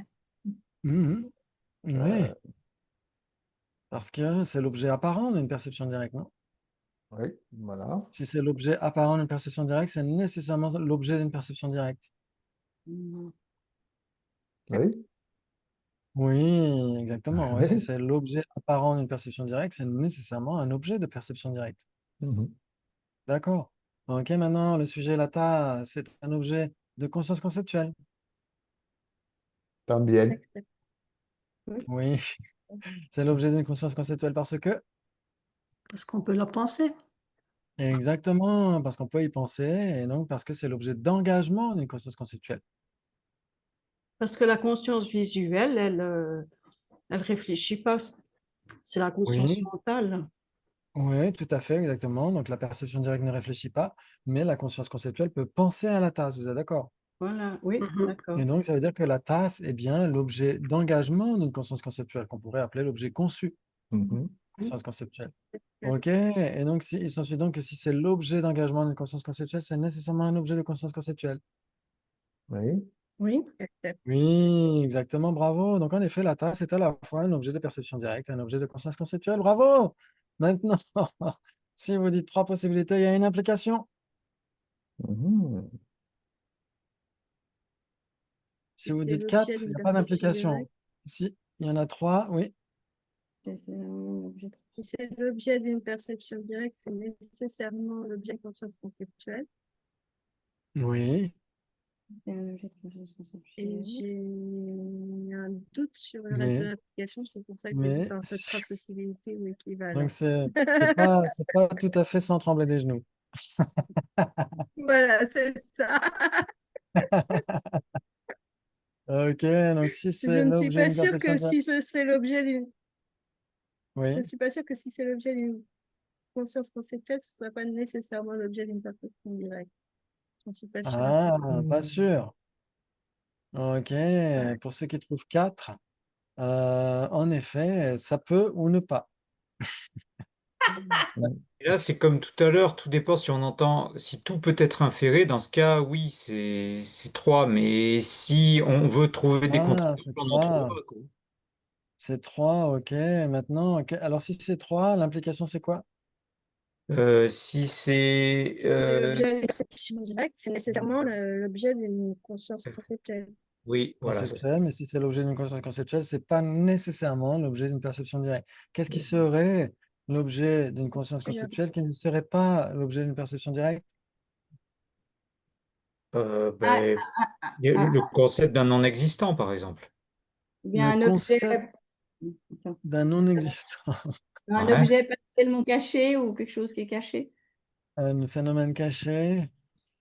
Mhm. Oui, Euh, parce que c'est l'objet apparent d'une perception directe, non? oui, voilà. Si c'est l'objet apparent d'une perception directe, c'est nécessairement l'objet d'une perception directe. Oui. Oui, exactement. Oui, si c'est l'objet apparent d'une perception directe, c'est nécessairement un objet de perception directe. Mhm. D'accord. Ok, maintenant, le sujet lata, c'est un objet de conscience conceptuelle. También. Oui, c'est l'objet d'une conscience conceptuelle parce que, Parce qu'on peut la penser. exactement, parce qu'on peut y penser, et donc parce que c'est l'objet d'engagement d'une conscience conceptuelle. Parce que la conscience visuelle, elle réfléchit pas. C'est la conscience Oui, mentale. oui, tout à fait, exactement. Donc la perception directe ne réfléchit pas, mais la conscience conceptuelle peut penser à la tasse, vous êtes d'accord? Voilà, oui, Mhm. d'accord. Et donc ça veut dire que la tasse est bien l'objet d'engagement d'une conscience conceptuelle, qu'on pourrait appeler l'objet conçu, Mhm. conscience conceptuelle. Ok, et donc il s'ensuit donc que si c'est l'objet d'engagement d'une conscience conceptuelle, c'est nécessairement un objet de conscience conceptuelle. Oui. Oui, j'accepte. Oui, exactement, bravo. Donc, en effet, la tasse est à la fois un objet de perception directe et un objet de conscience conceptuelle. Bravo! Maintenant, si vous dites trois possibilités, il y a une implication. Mhm. Si vous C'est dites l'objet quatre, il d'une n'y a pas perception d'implication. directe. Ici, il y en a trois, oui. C'est un objet de- Si c'est l'objet d'une perception directe, c'est nécessairement l'objet de conscience conceptuelle. Oui, c'est un objet de conscience Et conceptuelle. j'ai un doute sur le reste de mais, l'application, c'est pour ça que j'hésite mais, entre trois possibilités ou équivalents. donc c'est pas tout à fait sans trembler des genoux. Voilà, c'est ça. Ok, donc si Je c'est ne suis l'objet pas d'une sûre perception que directe, si c'est l'objet d'une. Je oui. ne suis pas sûre que si c'est l'objet d'une conscience conceptuelle, ce ne soit pas nécessairement l'objet d'une perception directe. Je ne suis pas sûre à Ah, 100%. pas sûr. Ok, pour ceux qui trouvent 4, en effet, ça peut ou ne pas. Et là, c'est comme tout à l'heure, tout dépend si on entend, si tout peut être inféré, dans ce cas, oui, c'est 3, mais si on veut trouver des Ah, contre-exemples, c'est on en 3. trouvera, quoi. C'est 3, ok. Maintenant, ok. Alors si c'est 3, l'implication c'est quoi? Si c'est... Si c'est l'objet d'une perception directe, c'est nécessairement l'objet d'une conscience conceptuelle. oui, voilà, c'est ça. Conceptuel, mais si c'est l'objet d'une conscience conceptuelle, c'est pas nécessairement l'objet d'une perception directe. Qu'est-ce qui serait l'objet d'une conscience conceptuelle qui ne serait pas l'objet d'une perception directe? Ah, Ben, il y a le concept d'un non-existant, par exemple. ou Le bien un objet, concept Attends. d'un non-existant. Un Ouais. objet partiellement caché ou quelque chose qui est caché. Un phénomène caché.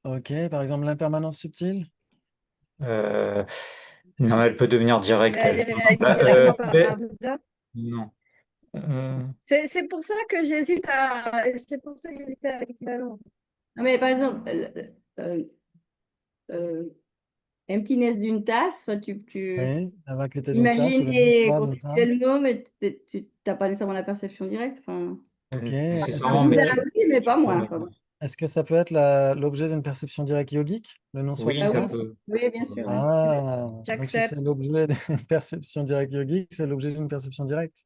Ok, par exemple l'impermanence subtile. Euh, non, elle peut devenir directe, Elle est elle. réalisée Bah, directement par ben, Bouddha. non. C'est pour ça que j'hésite à. C'est pour ça que j'hésite à l'équivalent. Non, mais par exemple, euh, emptiness d'une tasse, enfin, Oui, la vacuité d'une tasse ou le imaginer vide-soi d'une tasse. conceptuellement, mais tu n'as pas nécessairement la perception directe. Enfin, Ok, est-ce que Nécessairement, c'est Bouddha, oui, mais pas moi. ouais. Quoi. est-ce que ça peut être l'objet d'une perception directe yogique, le non-soi Oui, d'une Ah ça oui, tasse? peut. oui, bien sûr. Oui. Ah, donc si c'est J'accepte. l'objet d'une perception directe yogique, c'est l'objet d'une perception directe.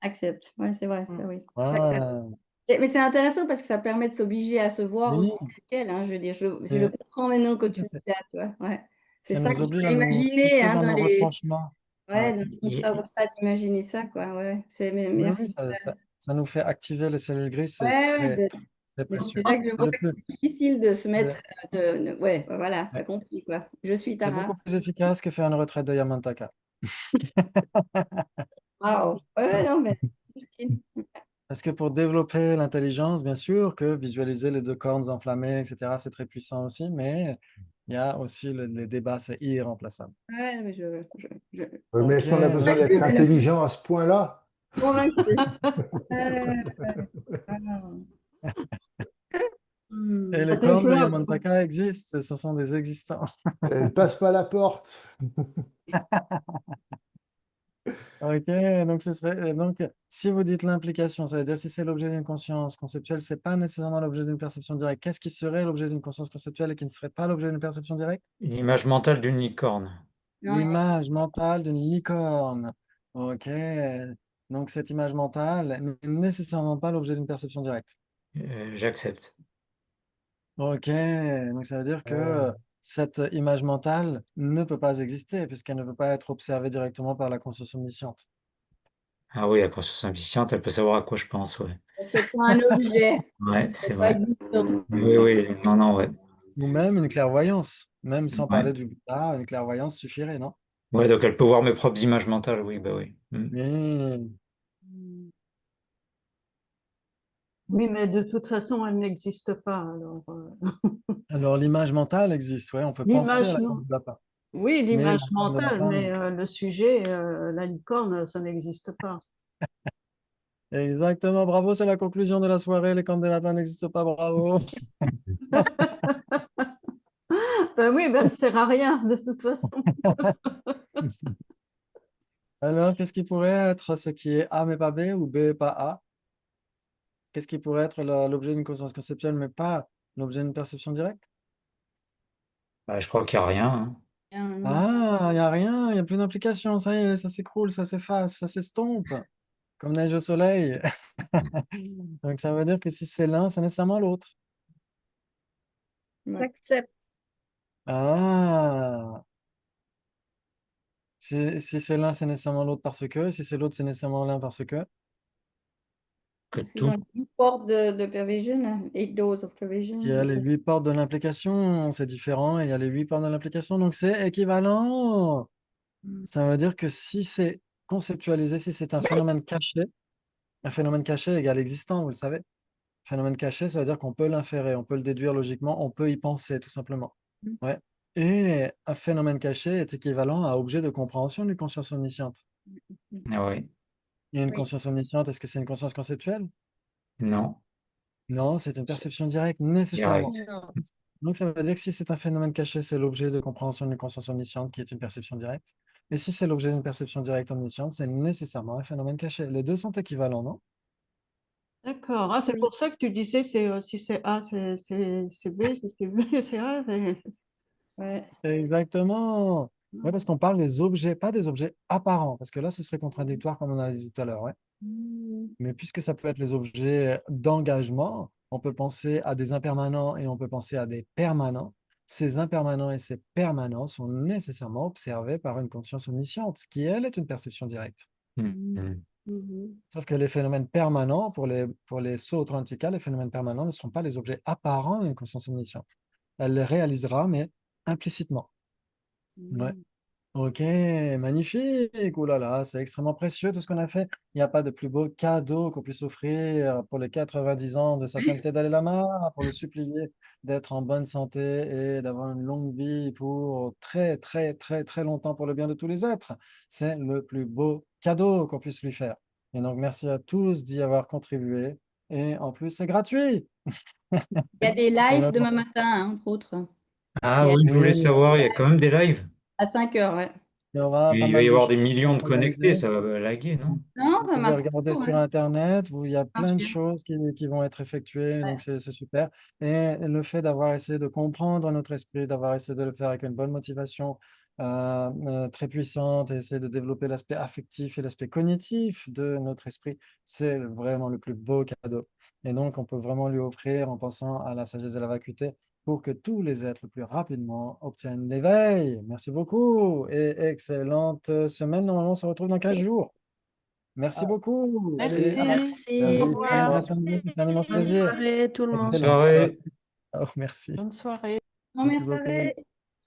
Accepte. Ouais, c'est vrai. Ça, oui. J'accepte. Ah, Mais c'est intéressant parce que ça permet de s'obliger à se voir oui, aussi tel quel. Hein. Je veux dire, je et comprends maintenant que tout à tu dis fait. là, tu vois. Ouais. C'est Ça ça nous qu'il oblige faut à nous imaginer pousser hein, dans dans nos les. retranchements. Ouais. Ouais, dans le constat ça, d'imaginer ça, quoi. Ouais. Oui, oui, Merci. ça nous fait activer les cellules grises, c'est Ouais, très, très mais précieux. c'est là que je C'est vois le que plus, c'est difficile de se c'est mettre. Ouais, voilà, t'as ouais, compris, quoi. Je suis c'est Tara. beaucoup plus efficace que faire une retraite de Yamantaka. Waouh. Ouais, non, mais. Parce que pour développer l'intelligence, bien sûr que visualiser les deux cornes enflammées, etc., c'est très puissant aussi, mais il y a aussi les débats, c'est irremplaçable. Ouais, mais Mais Ok, est-ce qu'on a besoin donc, d'être intelligent à ce point-là? convaincu. Euh, alors. et les Pas le cornes de choix. Yamantaka existent, ce sont des existants. Elle passe pas la porte. Ok, donc si vous dites l'implication, ça veut dire si c'est l'objet d'une conscience conceptuelle, c'est pas nécessairement l'objet d'une perception directe. Qu'est-ce qui serait l'objet d'une conscience conceptuelle et qui ne serait pas l'objet d'une perception directe? Une image mentale d'une licorne. Non, L'image mentale d'une licorne. Ok, donc cette image mentale n'est nécessairement pas l'objet d'une perception directe. J'accepte. Ok, donc ça veut dire que Euh, cette image mentale ne peut pas exister puisqu'elle ne peut pas être observée directement par la conscience omnisciente. Ah oui, la conscience omnisciente, elle peut savoir à quoi je pense, ouais. c'est pas un objet. Ouais, C'est c'est pas vrai. existant. Oui, oui, non, non, ouais. Ou même une clairvoyance, même sans Ouais. parler du Bouddha, une clairvoyance suffirait, non? Ouais, donc elle peut voir mes propres images mentales, oui, bah oui. Oui. Oui, mais de toute façon, elle n'existe pas. Alors, Alors l'image mentale existe, ouais, on peut penser à l'image, la non. corne de lapin, Oui, mais l'image la corne de mentale, lapin mais n'existe le sujet, la licorne, ça n'existe pas. pas. Exactement, bravo, c'est la conclusion de la soirée, les cornes de lapin n'existent pas, bravo. Ben oui, ben, elle ne sert à rien de toute façon. Alors, qu'est-ce qui pourrait être ce qui est A mais pas B ou B et pas A? Qu'est-ce qui pourrait être l'objet d'une conscience conceptuelle mais pas l'objet d'une perception directe? Bah, je crois qu'il n'y a rien, hein. Ah, il n'y a rien, il n'y a plus d'implication, ça y est, ça s'écroule, ça s'efface, ça s'estompe, comme neige au soleil. Donc ça veut dire que si c'est l'un, c'est nécessairement l'autre. Ouais. J'accepte. Ah, si c'est l'un, c'est nécessairement l'autre parce que, si c'est l'autre, c'est nécessairement l'un parce que. Que Parce qu'ils tout. ont 8 portes de pervision, 8 doors of pervision. Il y a les 8 portes de l'implication, c'est différent, et il y a les 8 portes de l'implication, donc c'est équivalent. Ça veut dire que si c'est conceptualisé, si c'est un phénomène caché égale existant, vous le savez. Phénomène caché, ça veut dire qu'on peut l'inférer, on peut le déduire logiquement, on peut y penser tout simplement. Ouais. Et un phénomène caché est équivalent à objet de compréhension d'une conscience omnisciente. Ah oui. Il y a une Oui. conscience omnisciente, est-ce que c'est une conscience conceptuelle? Non. Non, c'est une perception directe, nécessairement. Direct. Non. Donc ça veut dire que si c'est un phénomène caché, c'est l'objet de compréhension d'une conscience omnisciente qui est une perception directe. Et si c'est l'objet d'une perception directe omnisciente, c'est nécessairement un phénomène caché. Les deux sont équivalents, non? D'accord. Ah, c'est Oui. pour ça que tu disais si c'est A, c'est B, si c'est B, c'est A. Ouais. Exactement. Ouais, parce qu'on parle des objets, pas des objets apparents, parce que là, ce serait contradictoire comme on a dit tout à l'heure. Ouais. Mais puisque ça peut être les objets d'engagement, on peut penser à des impermanents et on peut penser à des permanents. Ces impermanents et ces permanents sont nécessairement observés par une conscience omnisciente, qui, elle, est une perception directe. Mhm. Sauf que les phénomènes permanents, pour les sauts transcenticales, les phénomènes permanents ne seront pas les objets apparents d'une conscience omnisciente. Elle les réalisera, mais implicitement. Ouais. Ok, magnifique. Ouh là là, c'est extrêmement précieux tout ce qu'on a fait. Il n'y a pas de plus beau cadeau qu'on puisse offrir pour les 90 ans de sa sainteté Dalai Lama, pour le supplier d'être en bonne santé et d'avoir une longue vie pour très, très, très, très longtemps pour le bien de tous les êtres. C'est le plus beau cadeau qu'on puisse lui faire. Et donc, merci à tous d'y avoir contribué. Et en plus, c'est gratuit. Il y a des Et lives donc, demain matin, hein, entre autres. Ah Et oui, je voulais oui, savoir, il y a quand même des lives. à 5 heures, ouais. il y aura pas Il va mal y de avoir des choses qui millions vont de connectés, s'organiser. ça va laguer, non? Non, Vous ça pouvez marche regarder beaucoup, sur ouais. Internet, il y a Ça marche plein de bien. choses qui vont être effectuées, Ouais. donc c'est super. Et le fait d'avoir essayé de comprendre notre esprit, d'avoir essayé de le faire avec une bonne motivation très puissante, et essayer de développer l'aspect affectif et l'aspect cognitif de notre esprit, c'est vraiment le plus beau cadeau. Et donc, on peut vraiment lui offrir en pensant à la sagesse de la vacuité pour que tous les êtres le plus rapidement obtiennent l'éveil. Merci beaucoup et excellente semaine. Normalement, on se retrouve dans 15 jours. Merci beaucoup. Et Merci. Merci. Au à revoir. l'animation de vous, c'était un immense Bonne plaisir. soirée, tout le monde. Bonne Excellente soirée. soirée. Oh, merci. Bonne soirée. Bon, Merci merci. beaucoup.